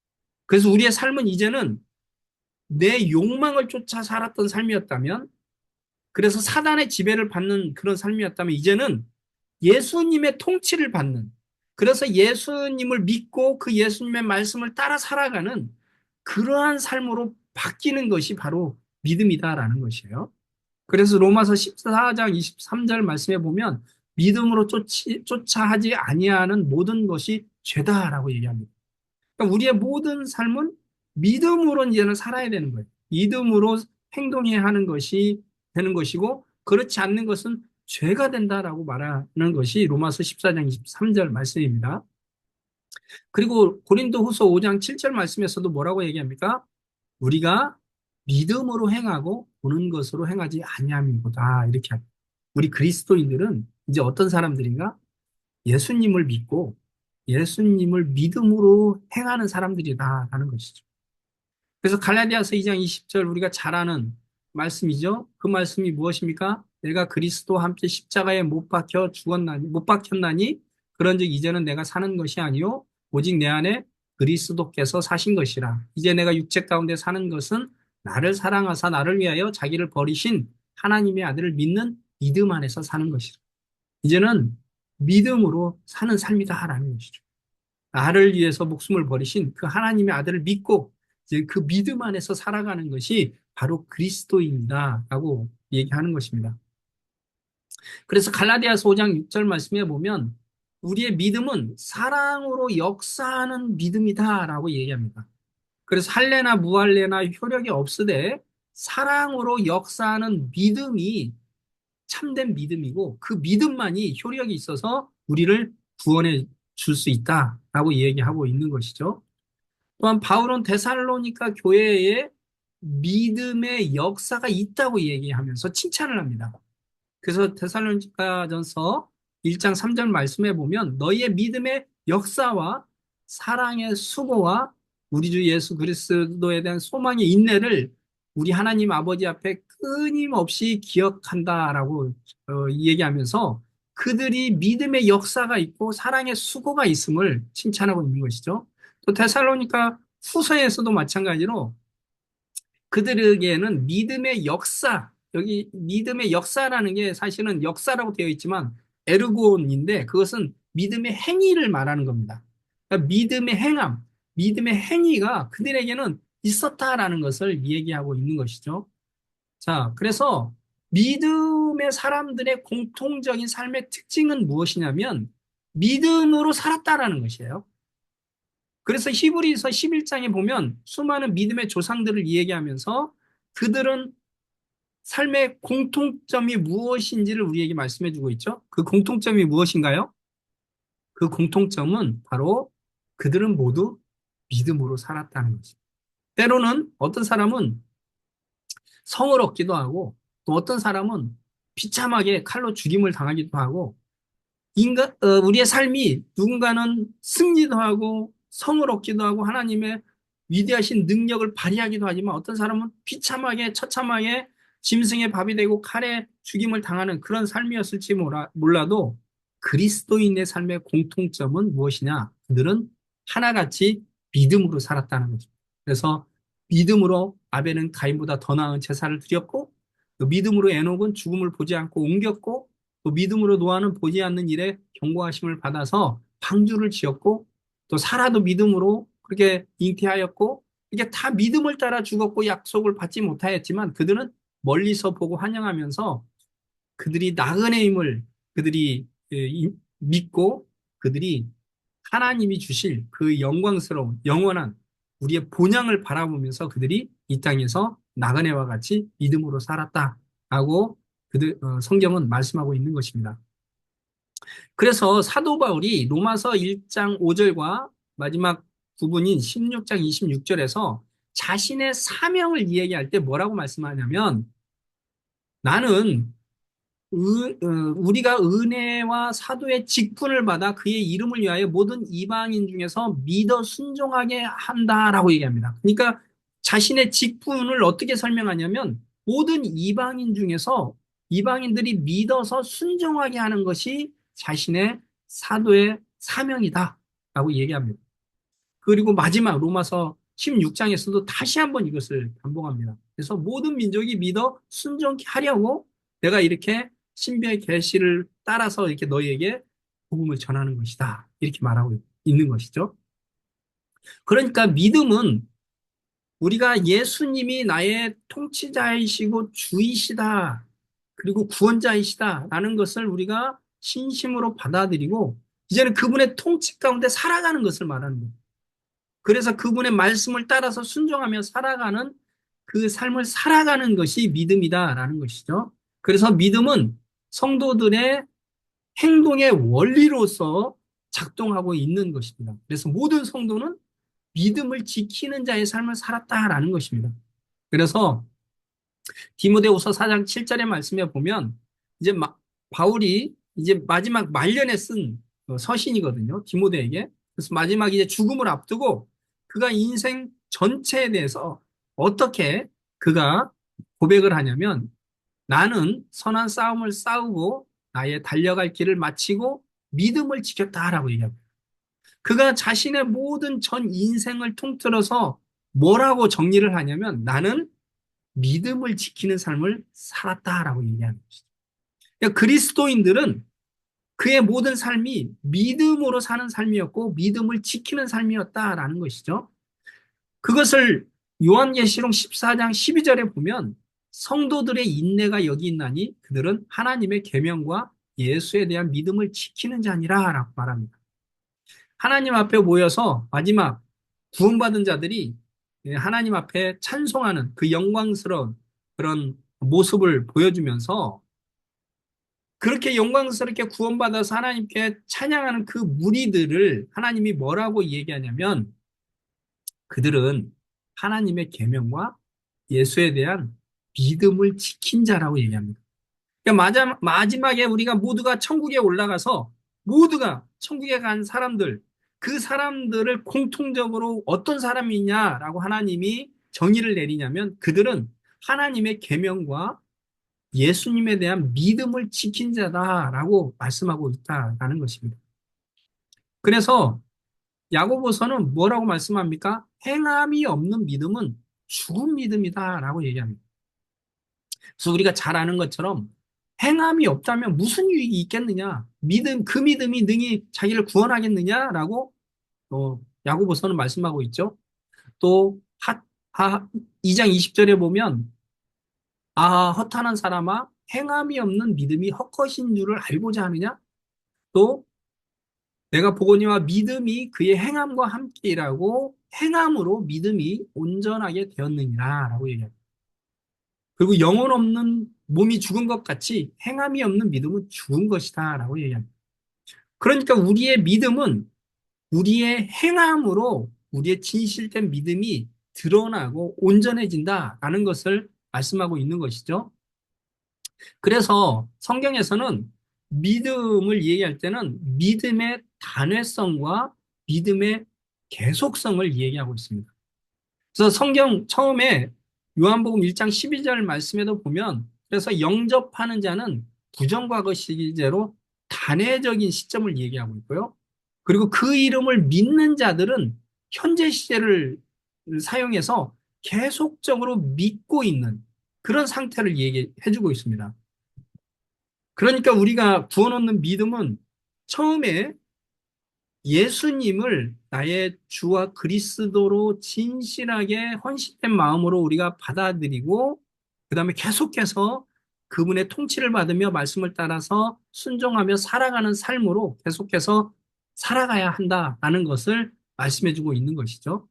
그래서 우리의 삶은 이제는 내 욕망을 쫓아 살았던 삶이었다면, 그래서 사단의 지배를 받는 그런 삶이었다면, 이제는 예수님의 통치를 받는, 그래서 예수님을 믿고 그 예수님의 말씀을 따라 살아가는 그러한 삶으로 바뀌는 것이 바로 믿음이다라는 것이에요. 그래서 로마서 14장 23절 말씀에 보면 믿음으로 쫓아 하지 아니하는 모든 것이 죄다라고 얘기합니다. 그러니까 우리의 모든 삶은 믿음으로 이제는 살아야 되는 거예요. 믿음으로 행동해야 하는 것이 되는 것이고, 그렇지 않는 것은 죄가 된다라고 말하는 것이 로마서 14장 23절 말씀입니다. 그리고 고린도 후서 5장 7절 말씀에서도 뭐라고 얘기합니까? 우리가 믿음으로 행하고 보는 것으로 행하지 아니함이보다, 이렇게 합니다. 우리 그리스도인들은 이제 어떤 사람들인가? 예수님을 믿고 예수님을 믿음으로 행하는 사람들이다라는 것이죠. 그래서 갈라디아서 2장 20절 우리가 잘 아는 말씀이죠. 그 말씀이 무엇입니까? 내가 그리스도와 함께 십자가에 못 박혔나니 그런즉 이제는 내가 사는 것이 아니요 오직 내 안에 그리스도께서 사신 것이라. 이제 내가 육체 가운데 사는 것은 나를 사랑하사 나를 위하여 자기를 버리신 하나님의 아들을 믿는 믿음 안에서 사는 것이라. 이제는 믿음으로 사는 삶이다라는 것이죠. 나를 위해서 목숨을 버리신 그 하나님의 아들을 믿고 이제 그 믿음 안에서 살아가는 것이 바로 그리스도인이다라고 얘기하는 것입니다. 그래서 갈라디아서 5장 6절 말씀에 보면 우리의 믿음은 사랑으로 역사하는 믿음이다라고 얘기합니다. 그래서 할례나 무할례나 효력이 없으되 사랑으로 역사하는 믿음이 참된 믿음이고, 그 믿음만이 효력이 있어서 우리를 구원해 줄 수 있다라고 얘기하고 있는 것이죠. 또한 바울은 데살로니가 교회에 믿음의 역사가 있다고 얘기하면서 칭찬을 합니다. 그래서 데살로니가전서 1장 3절 말씀해 보면 너희의 믿음의 역사와 사랑의 수고와 우리 주 예수 그리스도에 대한 소망의 인내를 우리 하나님 아버지 앞에 끊임없이 기억한다라고 얘기하면서 그들이 믿음의 역사가 있고 사랑의 수고가 있음을 칭찬하고 있는 것이죠. 또 데살로니가 후서에서도 마찬가지로 그들에게는 믿음의 역사, 여기 믿음의 역사라는 게 사실은 역사라고 되어 있지만 에르곤인데 그것은 믿음의 행위를 말하는 겁니다. 그러니까 믿음의 행함, 믿음의 행위가 그들에게는 있었다라는 것을 얘기하고 있는 것이죠. 자, 그래서 믿음의 사람들의 공통적인 삶의 특징은 무엇이냐면 믿음으로 살았다라는 것이에요. 그래서 히브리서 11장에 보면 수많은 믿음의 조상들을 이야기하면서 그들은 삶의 공통점이 무엇인지를 우리에게 말씀해 주고 있죠. 그 공통점이 무엇인가요? 그 공통점은 바로 그들은 모두 믿음으로 살았다는 거죠. 때로는 어떤 사람은 성을 얻기도 하고 또 어떤 사람은 비참하게 칼로 죽임을 당하기도 하고 우리의 삶이 누군가는 승리도 하고 성을 얻기도 하고 하나님의 위대하신 능력을 발휘하기도 하지만 어떤 사람은 비참하게 처참하게 짐승의 밥이 되고 칼에 죽임을 당하는 그런 삶이었을지 몰라도 그리스도인의 삶의 공통점은 무엇이냐? 그들은 하나같이 믿음으로 살았다는 거죠. 그래서 믿음으로 아벨은 가인보다 더 나은 제사를 드렸고 또 믿음으로 에녹은 죽음을 보지 않고 옮겼고 또 믿음으로 노아는 보지 않는 일에 경고하심을 받아서 방주를 지었고 또 사라도 믿음으로 그렇게 잉태하였고 이게 다 믿음을 따라 죽었고 약속을 받지 못하였지만 그들은 멀리서 보고 환영하면서 그들이 나그네 임을 그들이 믿고 그들이 하나님이 주실 그 영광스러운 영원한 우리의 본향을 바라보면서 그들이 이 땅에서 나그네와 같이 믿음으로 살았다라고 성경은 말씀하고 있는 것입니다. 그래서 사도 바울이 로마서 1장 5절과 마지막 부분인 16장 26절에서 자신의 사명을 이야기할 때 뭐라고 말씀하냐면 나는 우리가 은혜와 사도의 직분을 받아 그의 이름을 위하여 모든 이방인 중에서 믿어 순종하게 한다라고 얘기합니다. 그러니까 자신의 직분을 어떻게 설명하냐면 모든 이방인 중에서 이방인들이 믿어서 순종하게 하는 것이 자신의 사도의 사명이다라고 얘기합니다. 그리고 마지막 로마서 16장에서도 다시 한번 이것을 반복합니다. 그래서 모든 민족이 믿어 순종하려고 내가 이렇게 신비의 계시를 따라서 이렇게 너희에게 복음을 전하는 것이다. 이렇게 말하고 있는 것이죠. 그러니까 믿음은 우리가 예수님이 나의 통치자이시고 주이시다. 그리고 구원자이시다라는 것을 우리가 신심으로 받아들이고 이제는 그분의 통치 가운데 살아가는 것을 말하는 거예요. 그래서 그분의 말씀을 따라서 순종하며 살아가는 그 삶을 살아가는 것이 믿음이다라는 것이죠. 그래서 믿음은 성도들의 행동의 원리로서 작동하고 있는 것입니다. 그래서 모든 성도는 믿음을 지키는 자의 삶을 살았다라는 것입니다. 그래서 디모데후서 4장 7절의 말씀에 보면 이제 바울이 이제 마지막 말년에 쓴 서신이거든요. 디모데에게. 그래서 마지막 이제 죽음을 앞두고 그가 인생 전체에 대해서 어떻게 그가 고백을 하냐면 나는 선한 싸움을 싸우고 나의 달려갈 길을 마치고 믿음을 지켰다라고 얘기합니다. 그가 자신의 모든 전 인생을 통틀어서 뭐라고 정리를 하냐면 나는 믿음을 지키는 삶을 살았다라고 얘기하는 것이죠. 그러니까 그리스도인들은 그의 모든 삶이 믿음으로 사는 삶이었고 믿음을 지키는 삶이었다라는 것이죠. 그것을 요한계시록 14장 12절에 보면 성도들의 인내가 여기 있나니 그들은 하나님의 계명과 예수에 대한 믿음을 지키는 자니라 라고 말합니다. 하나님 앞에 모여서 마지막 구원받은 자들이 하나님 앞에 찬송하는 그 영광스러운 그런 모습을 보여주면서 그렇게 영광스럽게 구원받아서 하나님께 찬양하는 그 무리들을 하나님이 뭐라고 얘기하냐면 그들은 하나님의 계명과 예수에 대한 믿음을 지킨 자라고 얘기합니다. 그러니까 마지막에 우리가 모두가 천국에 올라가서 모두가 천국에 간 사람들, 그 사람들을 공통적으로 어떤 사람이냐라고 하나님이 정의를 내리냐면 그들은 하나님의 계명과 예수님에 대한 믿음을 지킨 자다라고 말씀하고 있다라는 것입니다. 그래서 야고보서는 뭐라고 말씀합니까? 행함이 없는 믿음은 죽은 믿음이다라고 얘기합니다. 그래서 우리가 잘 아는 것처럼 행함이 없다면 무슨 유익이 있겠느냐? 그 믿음이 능히 자기를 구원하겠느냐라고 야고보서는 말씀하고 있죠. 또 2장 20절에 보면 허탄한 사람아 행함이 없는 믿음이 헛것인 줄을 알고자 하느냐? 또 내가 보거니와 믿음이 그의 행함과 함께 일하고 행함으로 믿음이 온전하게 되었느니라 라고 얘기합니다. 그리고 영혼 없는 몸이 죽은 것 같이 행함이 없는 믿음은 죽은 것이다 라고 얘기합니다. 그러니까 우리의 믿음은 우리의 행함으로 우리의 진실된 믿음이 드러나고 온전해진다라는 것을 말씀하고 있는 것이죠. 그래서 성경에서는 믿음을 얘기할 때는 믿음의 단회성과 믿음의 계속성을 얘기하고 있습니다. 그래서 성경 처음에 요한복음 1장 12절 말씀에도 보면 그래서 영접하는 자는 부정과거 시제로 단회적인 시점을 얘기하고 있고요. 그리고 그 이름을 믿는 자들은 현재 시제를 사용해서 계속적으로 믿고 있는 그런 상태를 얘기해 주고 있습니다. 그러니까 우리가 구원 얻는 믿음은 처음에 예수님을 나의 주와 그리스도로 진실하게 헌신된 마음으로 우리가 받아들이고, 그 다음에 계속해서 그분의 통치를 받으며 말씀을 따라서 순종하며 살아가는 삶으로 계속해서 살아가야 한다라는 것을 말씀해주고 있는 것이죠.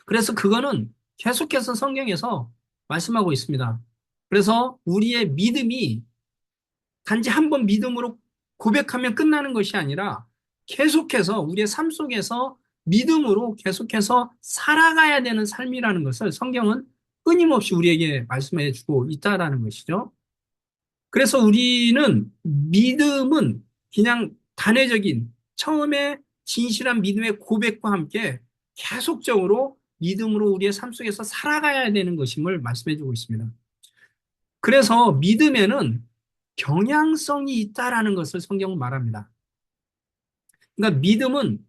그래서 그거는 계속해서 성경에서 말씀하고 있습니다. 그래서 우리의 믿음이 단지 한 번 믿음으로 고백하면 끝나는 것이 아니라 계속해서 우리의 삶 속에서 믿음으로 계속해서 살아가야 되는 삶이라는 것을 성경은 끊임없이 우리에게 말씀해 주고 있다라는 것이죠. 그래서 우리는 믿음은 그냥 단회적인 처음에 진실한 믿음의 고백과 함께 계속적으로 믿음으로 우리의 삶 속에서 살아가야 되는 것임을 말씀해 주고 있습니다. 그래서 믿음에는 경향성이 있다라는 것을 성경은 말합니다. 그러니까 믿음은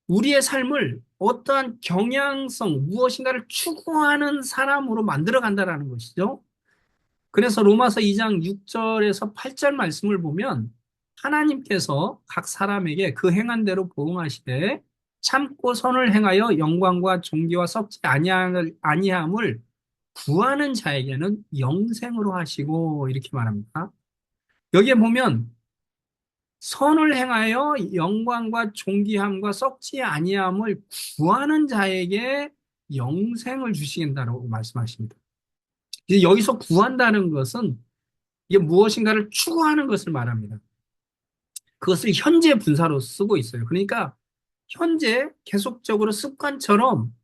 우리의 삶을 어떠한 경향성, 무엇인가를 추구하는 사람으로 만들어 간다라는 것이죠. 그래서 로마서 2장 6절에서 8절 말씀을 보면 하나님께서 각 사람에게 그 행한 대로 보응하시되 참고 선을 행하여 영광과 존귀와 썩지 아니함을 구하는 자에게는 영생으로 하시고 이렇게 말합니다. 여기에 보면 선을 행하여 영광과 존귀함과 썩지 아니함을 구하는 자에게 영생을 주시겠다라고 말씀하십니다. 이제 여기서 구한다는 것은 이게 무엇인가를 추구하는 것을 말합니다. 그것을 현재 분사로 쓰고 있어요. 그러니까 현재 계속적으로 습관처럼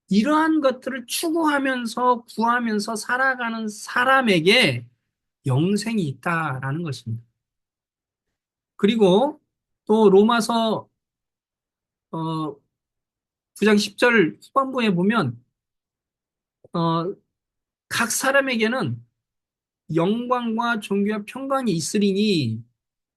이러한 것들을 추구하면서 구하면서 살아가는 사람에게 영생이 있다라는 것입니다. 그리고 또 로마서 9장 10절 후반부에 보면 어, 각 사람에게는 영광과 존귀와 평강이 있으리니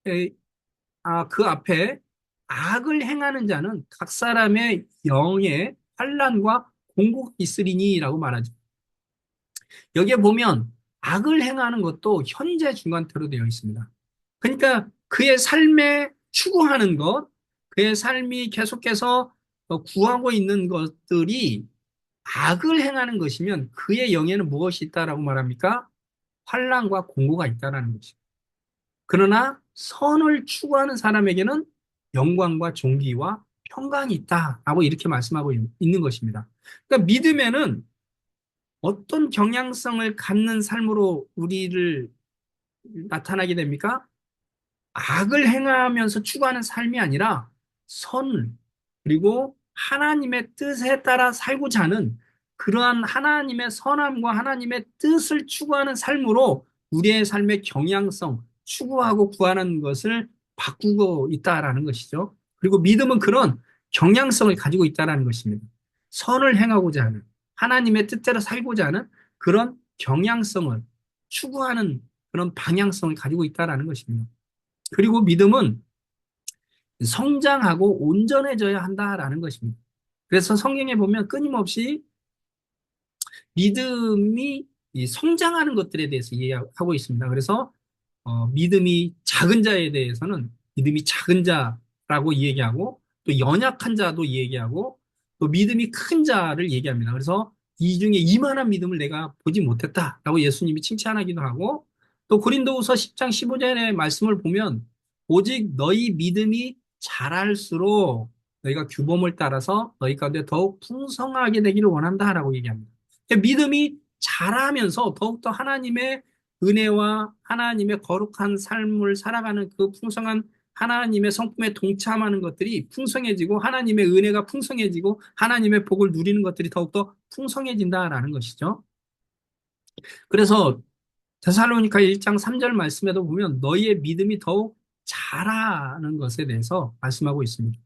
그 앞에 악을 행하는 자는 각 사람의 영에 환난과 공고가 있으리니라고 말하죠. 여기에 보면 악을 행하는 것도 현재 중간태로 되어 있습니다. 그러니까 그의 삶에 추구하는 것, 그의 삶이 계속해서 구하고 있는 것들이 악을 행하는 것이면 그의 영에는 무엇이 있다라고 말합니까? 환난과 공고가 있다라는 것이죠. 그러나 선을 추구하는 사람에게는 영광과 존귀와 평강이 있다라고 이렇게 말씀하고 있는 것입니다. 그러니까 믿음에는 어떤 경향성을 갖는 삶으로 우리를 나타나게 됩니까? 악을 행하면서 추구하는 삶이 아니라 선, 그리고 하나님의 뜻에 따라 살고자 하는 그러한 하나님의 선함과 하나님의 뜻을 추구하는 삶으로 우리의 삶의 경향성, 추구하고 구하는 것을 바꾸고 있다라는 것이죠. 그리고 믿음은 그런 경향성을 가지고 있다라는 것입니다. 선을 행하고자 하는, 하나님의 뜻대로 살고자 하는 그런 경향성을 추구하는 그런 방향성을 가지고 있다라는 것입니다. 그리고 믿음은 성장하고 온전해져야 한다라는 것입니다. 그래서 성경에 보면 끊임없이 믿음이 성장하는 것들에 대해서 이야기하고 있습니다. 그래서 믿음이 작은 자에 대해서는 믿음이 작은 자라고 얘기하고 또 연약한 자도 얘기하고 또 믿음이 큰 자를 얘기합니다. 그래서 이 중에 이만한 믿음을 내가 보지 못했다라고 예수님이 칭찬하기도 하고 또 고린도후서 10장 15절의 말씀을 보면 오직 너희 믿음이 자랄수록 너희가 규범을 따라서 너희 가운데 더욱 풍성하게 되기를 원한다라고 얘기합니다. 믿음이 자라면서 더욱더 하나님의 은혜와 하나님의 거룩한 삶을 살아가는 그 풍성한 하나님의 성품에 동참하는 것들이 풍성해지고 하나님의 은혜가 풍성해지고 하나님의 복을 누리는 것들이 더욱더 풍성해진다라는 것이죠. 그래서 데살로니가 1장 3절 말씀에도 보면 너희의 믿음이 더욱 자라는 것에 대해서 말씀하고 있습니다.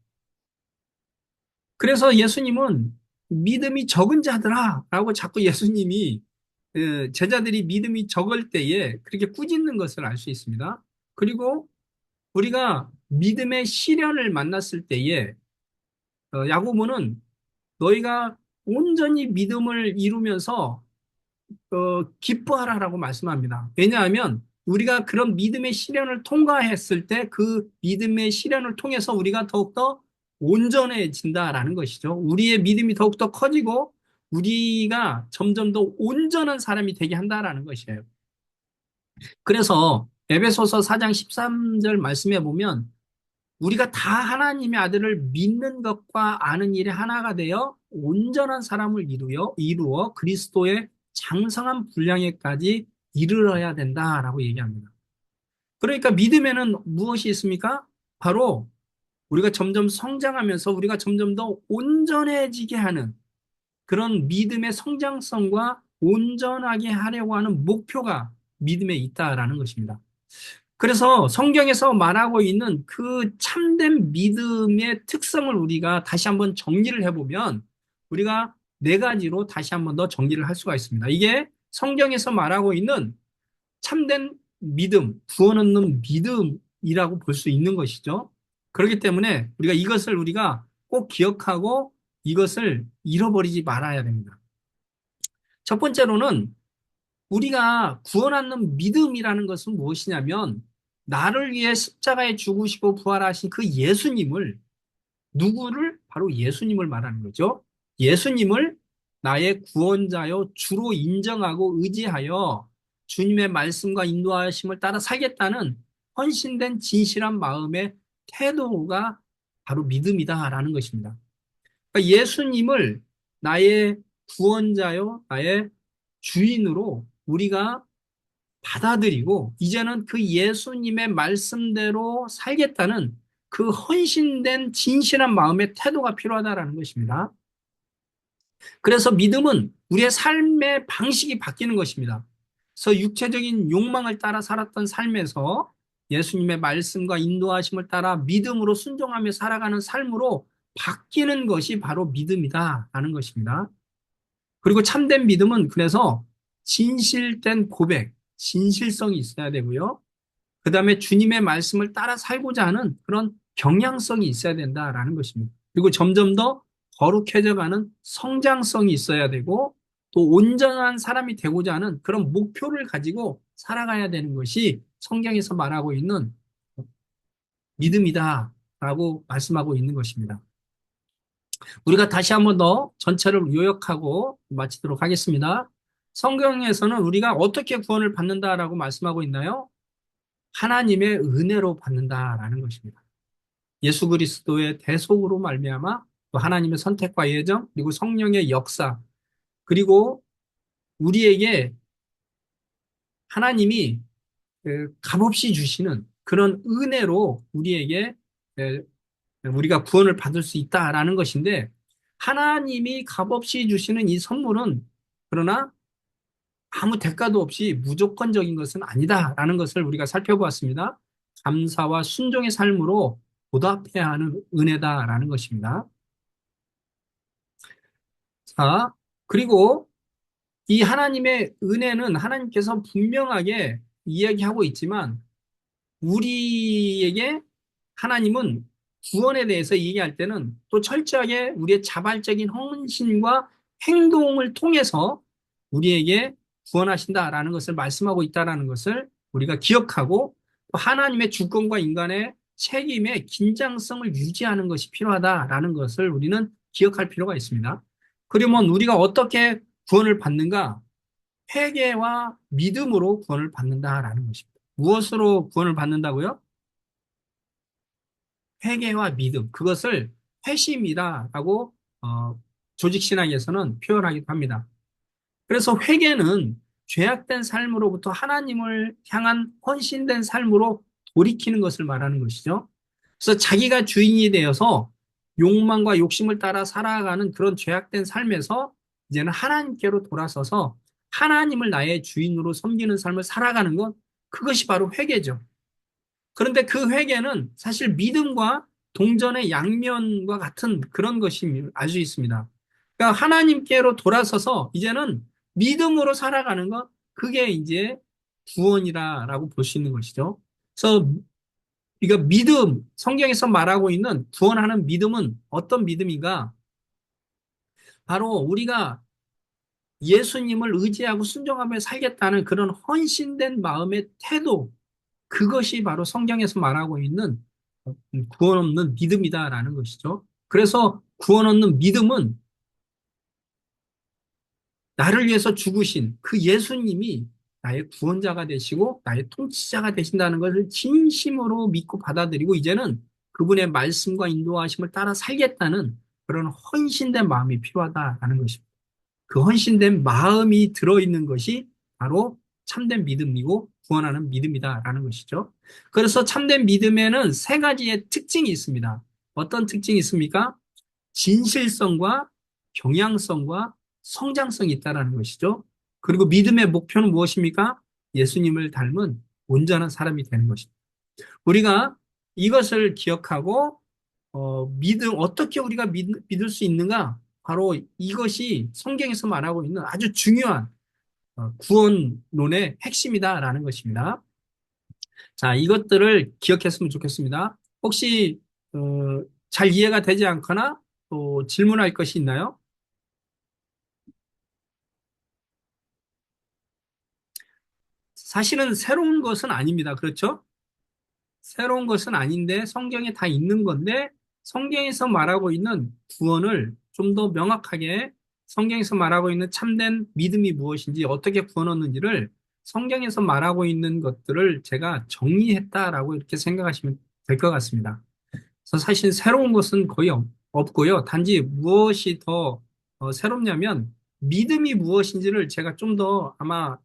그래서 예수님은 믿음이 적은 자들아 라고 자꾸 예수님이 제자들이 믿음이 적을 때에 그렇게 꾸짖는 것을 알 수 있습니다. 그리고 우리가 믿음의 시련을 만났을 때에 야고보는 너희가 온전히 믿음을 이루면서 기뻐하라라고 말씀합니다. 왜냐하면 우리가 그런 믿음의 시련을 통과했을 때 그 믿음의 시련을 통해서 우리가 더욱더 온전해진다라는 것이죠. 우리의 믿음이 더욱더 커지고 우리가 점점 더 온전한 사람이 되게 한다라는 것이에요. 그래서 에베소서 4장 13절 말씀해 보면 우리가 다 하나님의 아들을 믿는 것과 아는 일에 하나가 되어 온전한 사람을 이루어 그리스도의 장성한 분량에까지 이르러야 된다라고 얘기합니다. 그러니까 믿음에는 무엇이 있습니까? 바로 우리가 점점 성장하면서 우리가 점점 더 온전해지게 하는 그런 믿음의 성장성과 온전하게 하려고 하는 목표가 믿음에 있다라는 것입니다. 그래서 성경에서 말하고 있는 그 참된 믿음의 특성을 우리가 다시 한번 정리를 해보면 우리가 네 가지로 다시 한번 더 정리를 할 수가 있습니다. 이게 성경에서 말하고 있는 참된 믿음, 구원 얻는 믿음이라고 볼 수 있는 것이죠. 그렇기 때문에 우리가 꼭 기억하고 이것을 잃어버리지 말아야 됩니다. 첫 번째로는 우리가 구원 얻는 믿음이라는 것은 무엇이냐면 나를 위해 십자가에 죽으시고 부활하신 그 예수님을 누구를? 바로 예수님을 말하는 거죠. 예수님을 나의 구원자요 주로 인정하고 의지하여 주님의 말씀과 인도하심을 따라 살겠다는 헌신된 진실한 마음의 태도가 바로 믿음이다라는 것입니다. 그러니까 예수님을 나의 구원자요, 나의 주인으로 우리가 받아들이고 이제는 그 예수님의 말씀대로 살겠다는 그 헌신된 진실한 마음의 태도가 필요하다라는 것입니다. 그래서 믿음은 우리의 삶의 방식이 바뀌는 것입니다. 그래서 육체적인 욕망을 따라 살았던 삶에서 예수님의 말씀과 인도하심을 따라 믿음으로 순종하며 살아가는 삶으로 바뀌는 것이 바로 믿음이다라는 것입니다. 그리고 참된 믿음은 그래서 진실된 고백, 진실성이 있어야 되고요. 그 다음에 주님의 말씀을 따라 살고자 하는 그런 경향성이 있어야 된다라는 것입니다. 그리고 점점 더 거룩해져가는 성장성이 있어야 되고 또 온전한 사람이 되고자 하는 그런 목표를 가지고 살아가야 되는 것이 성경에서 말하고 있는 믿음이다라고 말씀하고 있는 것입니다. 우리가 다시 한번 더 전체를 요약하고 마치도록 하겠습니다. 성경에서는 우리가 어떻게 구원을 받는다라고 말씀하고 있나요? 하나님의 은혜로 받는다라는 것입니다. 예수 그리스도의 대속으로 말미암아 또 하나님의 선택과 예정 그리고 성령의 역사 그리고 우리에게 하나님이 값없이 주시는 그런 은혜로 우리에게 우리가 구원을 받을 수 있다라는 것인데 하나님이 값없이 주시는 이 선물은 그러나 아무 대가도 없이 무조건적인 것은 아니다라는 것을 우리가 살펴보았습니다. 감사와 순종의 삶으로 보답해야 하는 은혜다라는 것입니다. 자, 그리고 이 하나님의 은혜는 하나님께서 분명하게 이야기하고 있지만 우리에게 하나님은 구원에 대해서 얘기할 때는 또 철저하게 우리의 자발적인 헌신과 행동을 통해서 우리에게 구원하신다라는 것을 말씀하고 있다라는 것을 우리가 기억하고 또 하나님의 주권과 인간의 책임의 긴장성을 유지하는 것이 필요하다라는 것을 우리는 기억할 필요가 있습니다. 그러면 우리가 어떻게 구원을 받는가? 회개와 믿음으로 구원을 받는다라는 것입니다. 무엇으로 구원을 받는다고요? 회개와 믿음. 그것을 회심이다라고 조직신학에서는 표현하기도 합니다. 그래서 회개는 죄악된 삶으로부터 하나님을 향한 헌신된 삶으로 돌이키는 것을 말하는 것이죠. 그래서 자기가 주인이 되어서 욕망과 욕심을 따라 살아가는 그런 죄악된 삶에서 이제는 하나님께로 돌아서서 하나님을 나의 주인으로 섬기는 삶을 살아가는 것, 그것이 바로 회개죠. 그런데 그 회개는 사실 믿음과 동전의 양면과 같은 그런 것이 알 수 있습니다. 그러니까 하나님께로 돌아서서 이제는 믿음으로 살아가는 것, 그게 이제 구원이라고 볼 수 있는 것이죠. 그래서 이거 믿음, 성경에서 말하고 있는 구원하는 믿음은 어떤 믿음인가? 바로 우리가 예수님을 의지하고 순종하며 살겠다는 그런 헌신된 마음의 태도, 그것이 바로 성경에서 말하고 있는 구원 없는 믿음이다라는 것이죠. 그래서 구원 없는 믿음은 나를 위해서 죽으신 그 예수님이 나의 구원자가 되시고 나의 통치자가 되신다는 것을 진심으로 믿고 받아들이고 이제는 그분의 말씀과 인도하심을 따라 살겠다는 그런 헌신된 마음이 필요하다라는 것입니다. 그 헌신된 마음이 들어있는 것이 바로 참된 믿음이고 구원하는 믿음이다라는 것이죠. 그래서 참된 믿음에는 세 가지의 특징이 있습니다. 어떤 특징이 있습니까? 진실성과 경향성과 성장성이 있다라는 것이죠. 그리고 믿음의 목표는 무엇입니까? 예수님을 닮은 온전한 사람이 되는 것입니다. 우리가 이것을 기억하고 믿음 어떻게 우리가 믿을 수 있는가? 바로 이것이 성경에서 말하고 있는 아주 중요한 구원론의 핵심이다라는 것입니다. 자, 이것들을 기억했으면 좋겠습니다. 혹시 잘 이해가 되지 않거나 또 질문할 것이 있나요? 사실은 새로운 것은 아닙니다. 그렇죠? 새로운 것은 아닌데 성경에 다 있는 건데 성경에서 말하고 있는 구원을 좀 더 명확하게 성경에서 말하고 있는 참된 믿음이 무엇인지 어떻게 구원 얻는지를 성경에서 말하고 있는 것들을 제가 정리했다라고 이렇게 생각하시면 될 것 같습니다. 그래서 사실 새로운 것은 거의 없고요. 단지 무엇이 더 새롭냐면 믿음이 무엇인지를 제가 좀 더 아마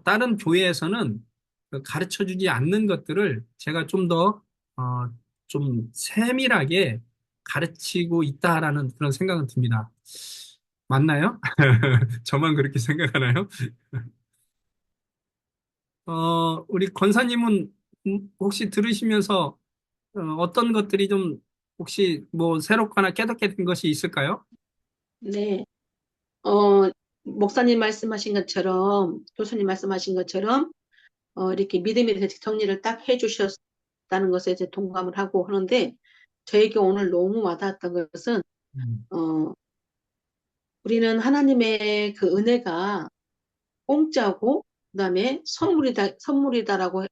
다른 교회에서는 그 가르쳐 주지 않는 것들을 제가 좀 더, 좀 세밀하게 가르치고 있다라는 그런 생각은 듭니다. 맞나요? 저만 그렇게 생각하나요? 우리 권사님은 혹시 들으시면서 어떤 것들이 좀 혹시 뭐 새롭거나 깨닫게 된 것이 있을까요? 네. 어, 목사님 말씀하신 것처럼, 교수님 말씀하신 것처럼, 이렇게 믿음에 대해서 정리를 딱 해주셨다는 것에 이제 동감을 하고 하는데, 저에게 오늘 너무 와닿았던 것은, 음, 어, 우리는 하나님의 그 은혜가 공짜고, 그다음에 선물이다라고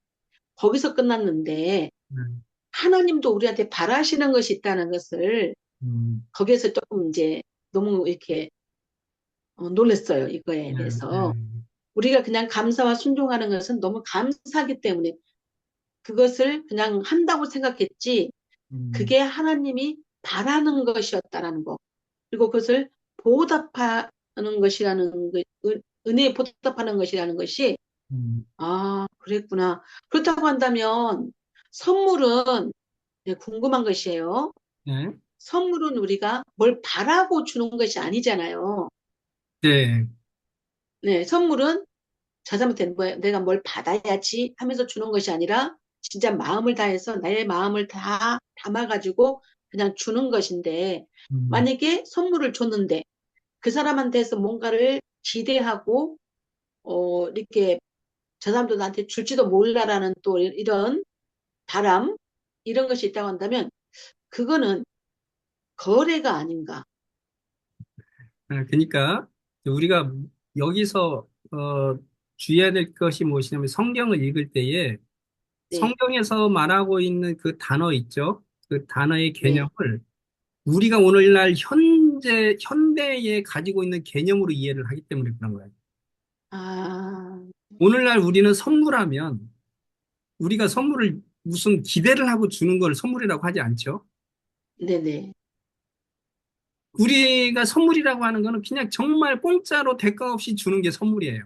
거기서 끝났는데, 음, 하나님도 우리한테 바라시는 것이 있다는 것을 음, 거기에서 조금 이제 너무 이렇게 놀랐어요. 이거에 네, 대해서. 네, 우리가 그냥 감사와 순종하는 것은 너무 감사하기 때문에 그것을 그냥 한다고 생각했지, 음, 그게 하나님이 바라는 것이었다라는 거. 그리고 그것을 보답하는 것이라는 은혜에 보답하는 것이라는 것이, 음, 아, 그랬구나. 그렇다고 한다면 선물은, 네, 궁금한 것이에요. 네, 선물은 우리가 뭘 바라고 주는 것이 아니잖아요. 네, 네, 선물은 저 사람한테 내가 뭘 받아야지 하면서 주는 것이 아니라 진짜 마음을 다해서 나의 마음을 다 담아가지고 그냥 주는 것인데, 음, 만약에 선물을 줬는데 그 사람한테서 뭔가를 기대하고 이렇게 저 사람도 나한테 줄지도 몰라라는 또 이런 바람, 이런 것이 있다고 한다면 그거는 거래가 아닌가. 그러니까 우리가 여기서 주의해야 될 것이 무엇이냐면 성경을 읽을 때에 네, 성경에서 말하고 있는 그 단어 있죠? 그 단어의 네. 개념을 우리가 오늘날 현대에 가지고 있는 개념으로 이해를 하기 때문에 그런 거예요. 아, 오늘날 우리는 선물하면 우리가 선물을 무슨 기대를 하고 주는 걸 선물이라고 하지 않죠? 네네. 우리가 선물이라고 하는 거는 그냥 정말 공짜로 대가 없이 주는 게 선물이에요.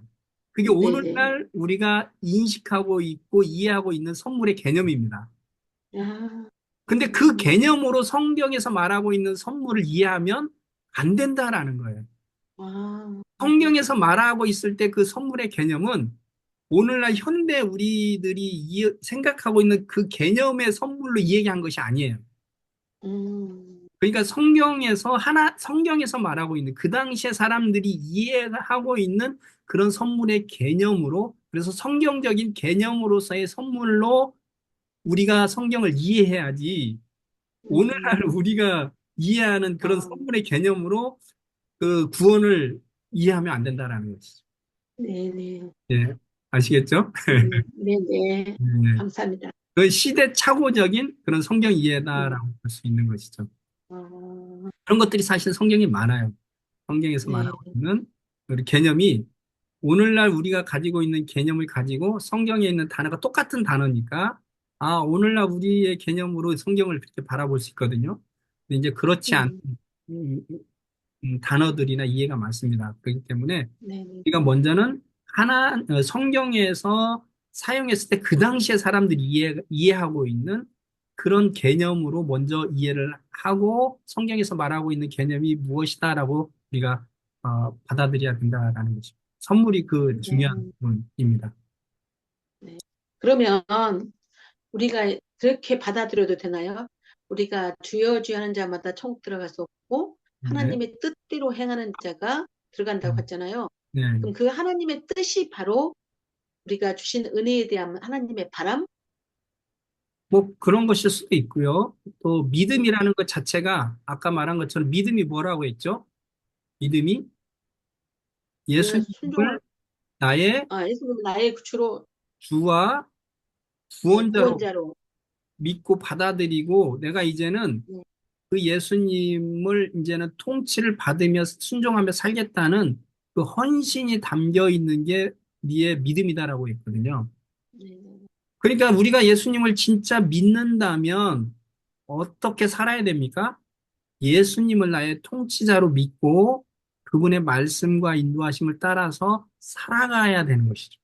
그게 네네. 오늘날 우리가 인식하고 있고 이해하고 있는 선물의 개념입니다. 아, 근데 그 개념으로 성경에서 말하고 있는 선물을 이해하면 안 된다라는 거예요. 아, 성경에서 말하고 있을 때 그 선물의 개념은 오늘날 현대 우리들이 생각하고 있는 그 개념의 선물로 이야기한 것이 아니에요. 음, 그러니까 성경에서 말하고 있는 그 당시에 사람들이 이해하고 있는 그런 선물의 개념으로, 그래서 성경적인 개념으로서의 선물로 우리가 성경을 이해해야지, 오늘날 음, 우리가 이해하는 그런 아, 선물의 개념으로 그 구원을 이해하면 안 된다라는 것이죠. 네네. 예. 아시겠죠? 네네. 네. 감사합니다. 그 시대착오적인 그런 성경 네. 이해다라고 볼 수 있는 것이죠. 아, 그런 것들이 사실 성경에 많아요. 성경에서 네. 말하고 있는 우리 개념이 오늘날 우리가 가지고 있는 개념을 가지고 성경에 있는 단어가 똑같은 단어니까, 아, 오늘날 우리의 개념으로 성경을 그렇게 바라볼 수 있거든요. 근데 이제 그렇지 않은 음, 음, 단어들이나 이해가 많습니다. 그렇기 때문에 네네. 우리가 먼저는 성경에서 사용했을 때 그 당시에 사람들이 이해하고 있는 그런 개념으로 먼저 이해를 하고 성경에서 말하고 있는 개념이 무엇이다라고 우리가 받아들여야 된다라는 것입니다. 선물이 그 중요한 네. 부분입니다. 네. 그러면 우리가 그렇게 받아들여도 되나요? 우리가 주여 주여 하는 자마다 천국 들어갈 수 없고 네. 하나님의 뜻대로 행하는 자가 들어간다고 음, 했잖아요. 네. 그럼 그 하나님의 뜻이 바로 우리가 주신 은혜에 대한 하나님의 바람? 뭐 그런 것일 수도 있고요. 또 네. 믿음이라는 것 자체가 아까 말한 것처럼 믿음이 뭐라고 했죠? 믿음이 내가 순종을 예수님을 나의 예수님 나의 구주로 주와 네, 구원자로 구원자로 믿고 받아들이고 내가 이제는 네, 그 예수님을 이제는 통치를 받으며 순종하며 살겠다는 그 헌신이 담겨 있는 게 네의 믿음이다라고 했거든요. 네, 네. 그러니까 우리가 예수님을 진짜 믿는다면 어떻게 살아야 됩니까? 예수님을 나의 통치자로 믿고 그분의 말씀과 인도하심을 따라서 살아가야 되는 것이죠.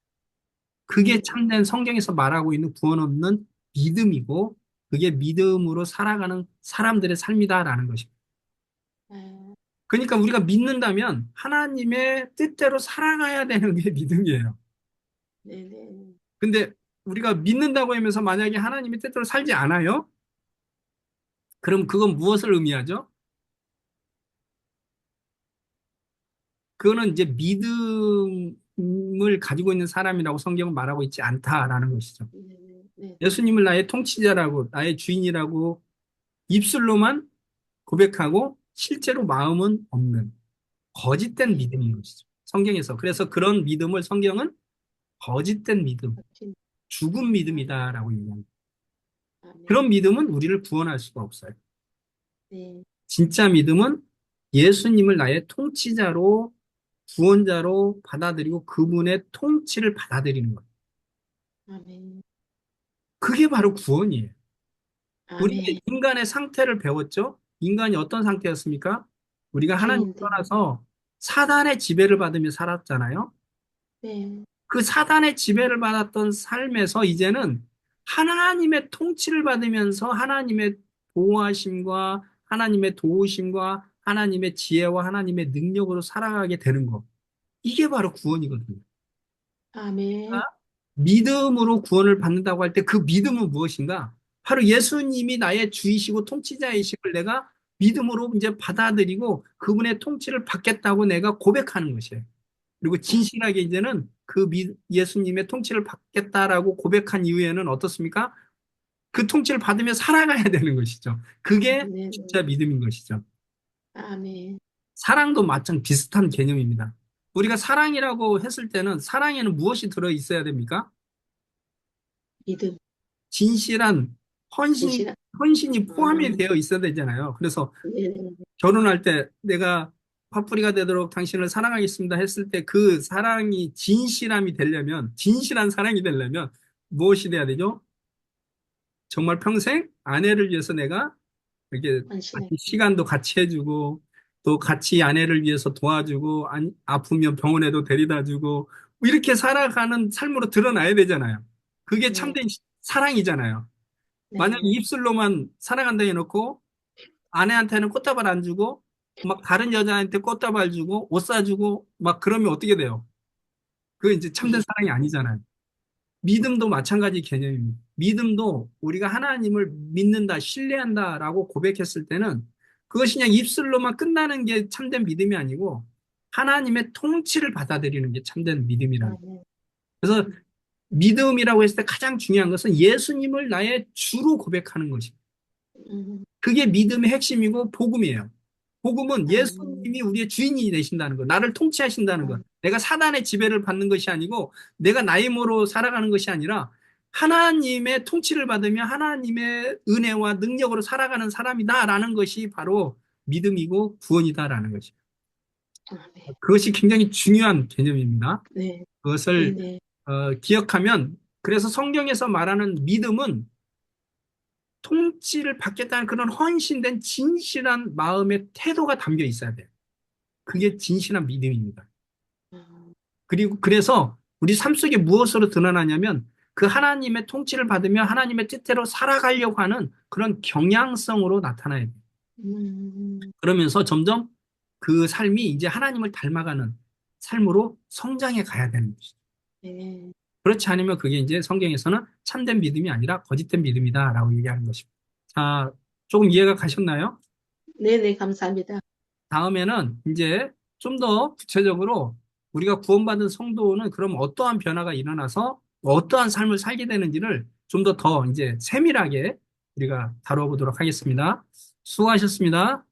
그게 네. 참된 성경에서 말하고 있는 구원 없는 믿음이고, 그게 믿음으로 살아가는 사람들의 삶이다라는 것입니다. 아, 그러니까 우리가 믿는다면 하나님의 뜻대로 살아가야 되는 게 믿음이에요. 네, 네. 근데 우리가 믿는다고 하면서 만약에 하나님의 뜻대로 살지 않아요? 그럼 그건 무엇을 의미하죠? 그거는 이제 믿음을 가지고 있는 사람이라고 성경은 말하고 있지 않다라는 것이죠. 네, 네, 네, 예수님을 나의 통치자라고, 나의 주인이라고 입술로만 고백하고 실제로 마음은 없는 거짓된 네. 믿음인 것이죠. 성경에서. 그래서 그런 믿음을 성경은 거짓된 믿음, 아멘. 죽은 믿음이다라고 얘기합니다. 아멘. 그런 믿음은 우리를 구원할 수가 없어요. 네, 진짜 믿음은 예수님을 나의 통치자로, 구원자로 받아들이고 그분의 통치를 받아들이는 것. 아멘. 그게 바로 구원이에요. 우리가 아멘. 인간의 상태를 배웠죠? 인간이 어떤 상태였습니까? 우리가 하나님 죄인들. 떠나서 사단의 지배를 받으며 살았잖아요. 네, 그 사단의 지배를 받았던 삶에서 이제는 하나님의 통치를 받으면서 하나님의 보호하심과 하나님의 도우심과 하나님의 지혜와 하나님의 능력으로 살아가게 되는 것. 이게 바로 구원이거든요. 아멘. 믿음으로 구원을 받는다고 할 때 그 믿음은 무엇인가? 바로 예수님이 나의 주이시고 통치자이심을 내가 믿음으로 이제 받아들이고 그분의 통치를 받겠다고 내가 고백하는 것이에요. 그리고 진실하게 이제는 예수님의 통치를 받겠다라고 고백한 이후에는 어떻습니까? 그 통치를 받으며 살아가야 되는 것이죠. 그게 네, 네. 진짜 믿음인 것이죠. 아멘. 사랑도 마찬 비슷한 개념입니다. 우리가 사랑이라고 했을 때는 사랑에는 무엇이 들어 있어야 됩니까? 믿음. 진실한 진실한. 헌신이 포함이 아, 되어 있어야 되잖아요. 그래서 네, 네. 결혼할 때 내가 화풀이가 되도록 당신을 사랑하겠습니다 했을 때 그 사랑이 진실함이 되려면, 진실한 사랑이 되려면 무엇이 돼야 되죠? 정말 평생 아내를 위해서 내가 이렇게 안심해. 시간도 같이 해주고 또 같이 아내를 위해서 도와주고 아프면 병원에도 데려다 주고 이렇게 살아가는 삶으로 드러나야 되잖아요. 그게 네, 참된 사랑이잖아요. 만약에 네. 입술로만 사랑한다 해놓고 아내한테는 꽃다발 안 주고 막 다른 여자한테 꽃다발 주고 옷 사주고 막 그러면 어떻게 돼요? 그거 이제 참된 사랑이 아니잖아요. 믿음도 마찬가지 개념입니다. 믿음도 우리가 하나님을 믿는다, 신뢰한다라고 고백했을 때는 그것이 그냥 입술로만 끝나는 게 참된 믿음이 아니고 하나님의 통치를 받아들이는 게 참된 믿음이라는 거예요. 네. 그래서 믿음이라고 했을 때 가장 중요한 것은 예수님을 나의 주로 고백하는 것입니다. 음, 그게 믿음의 핵심이고 복음이에요. 복음은 음, 예수님이 우리의 주인이 되신다는 것, 나를 통치하신다는 것, 내가 사단의 지배를 받는 것이 아니고 내가 나의 힘으로 살아가는 것이 아니라 하나님의 통치를 받으며 하나님의 은혜와 능력으로 살아가는 사람이다라는 것이 바로 믿음이고 구원이다라는 것이에요. 네. 그것이 굉장히 중요한 개념입니다. 네. 네. 그것을 네. 기억하면 그래서 성경에서 말하는 믿음은 통치를 받겠다는 그런 헌신된 진실한 마음의 태도가 담겨 있어야 돼요. 그게 진실한 믿음입니다. 음, 그리고 그래서 우리 삶 속에 무엇으로 드러나냐면 그 하나님의 통치를 받으며 하나님의 뜻대로 살아가려고 하는 그런 경향성으로 나타나야 돼요. 음, 그러면서 점점 그 삶이 이제 하나님을 닮아가는 삶으로 성장해 가야 되는 것이죠. 네. 그렇지 않으면 그게 이제 성경에서는 참된 믿음이 아니라 거짓된 믿음이다라고 얘기하는 것입니다. 자, 조금 이해가 가셨나요? 네네, 감사합니다. 다음에는 이제 좀 더 구체적으로 우리가 구원받은 성도는 그럼 어떠한 변화가 일어나서 어떠한 삶을 살게 되는지를 좀 더 이제 세밀하게 우리가 다뤄보도록 하겠습니다. 수고하셨습니다.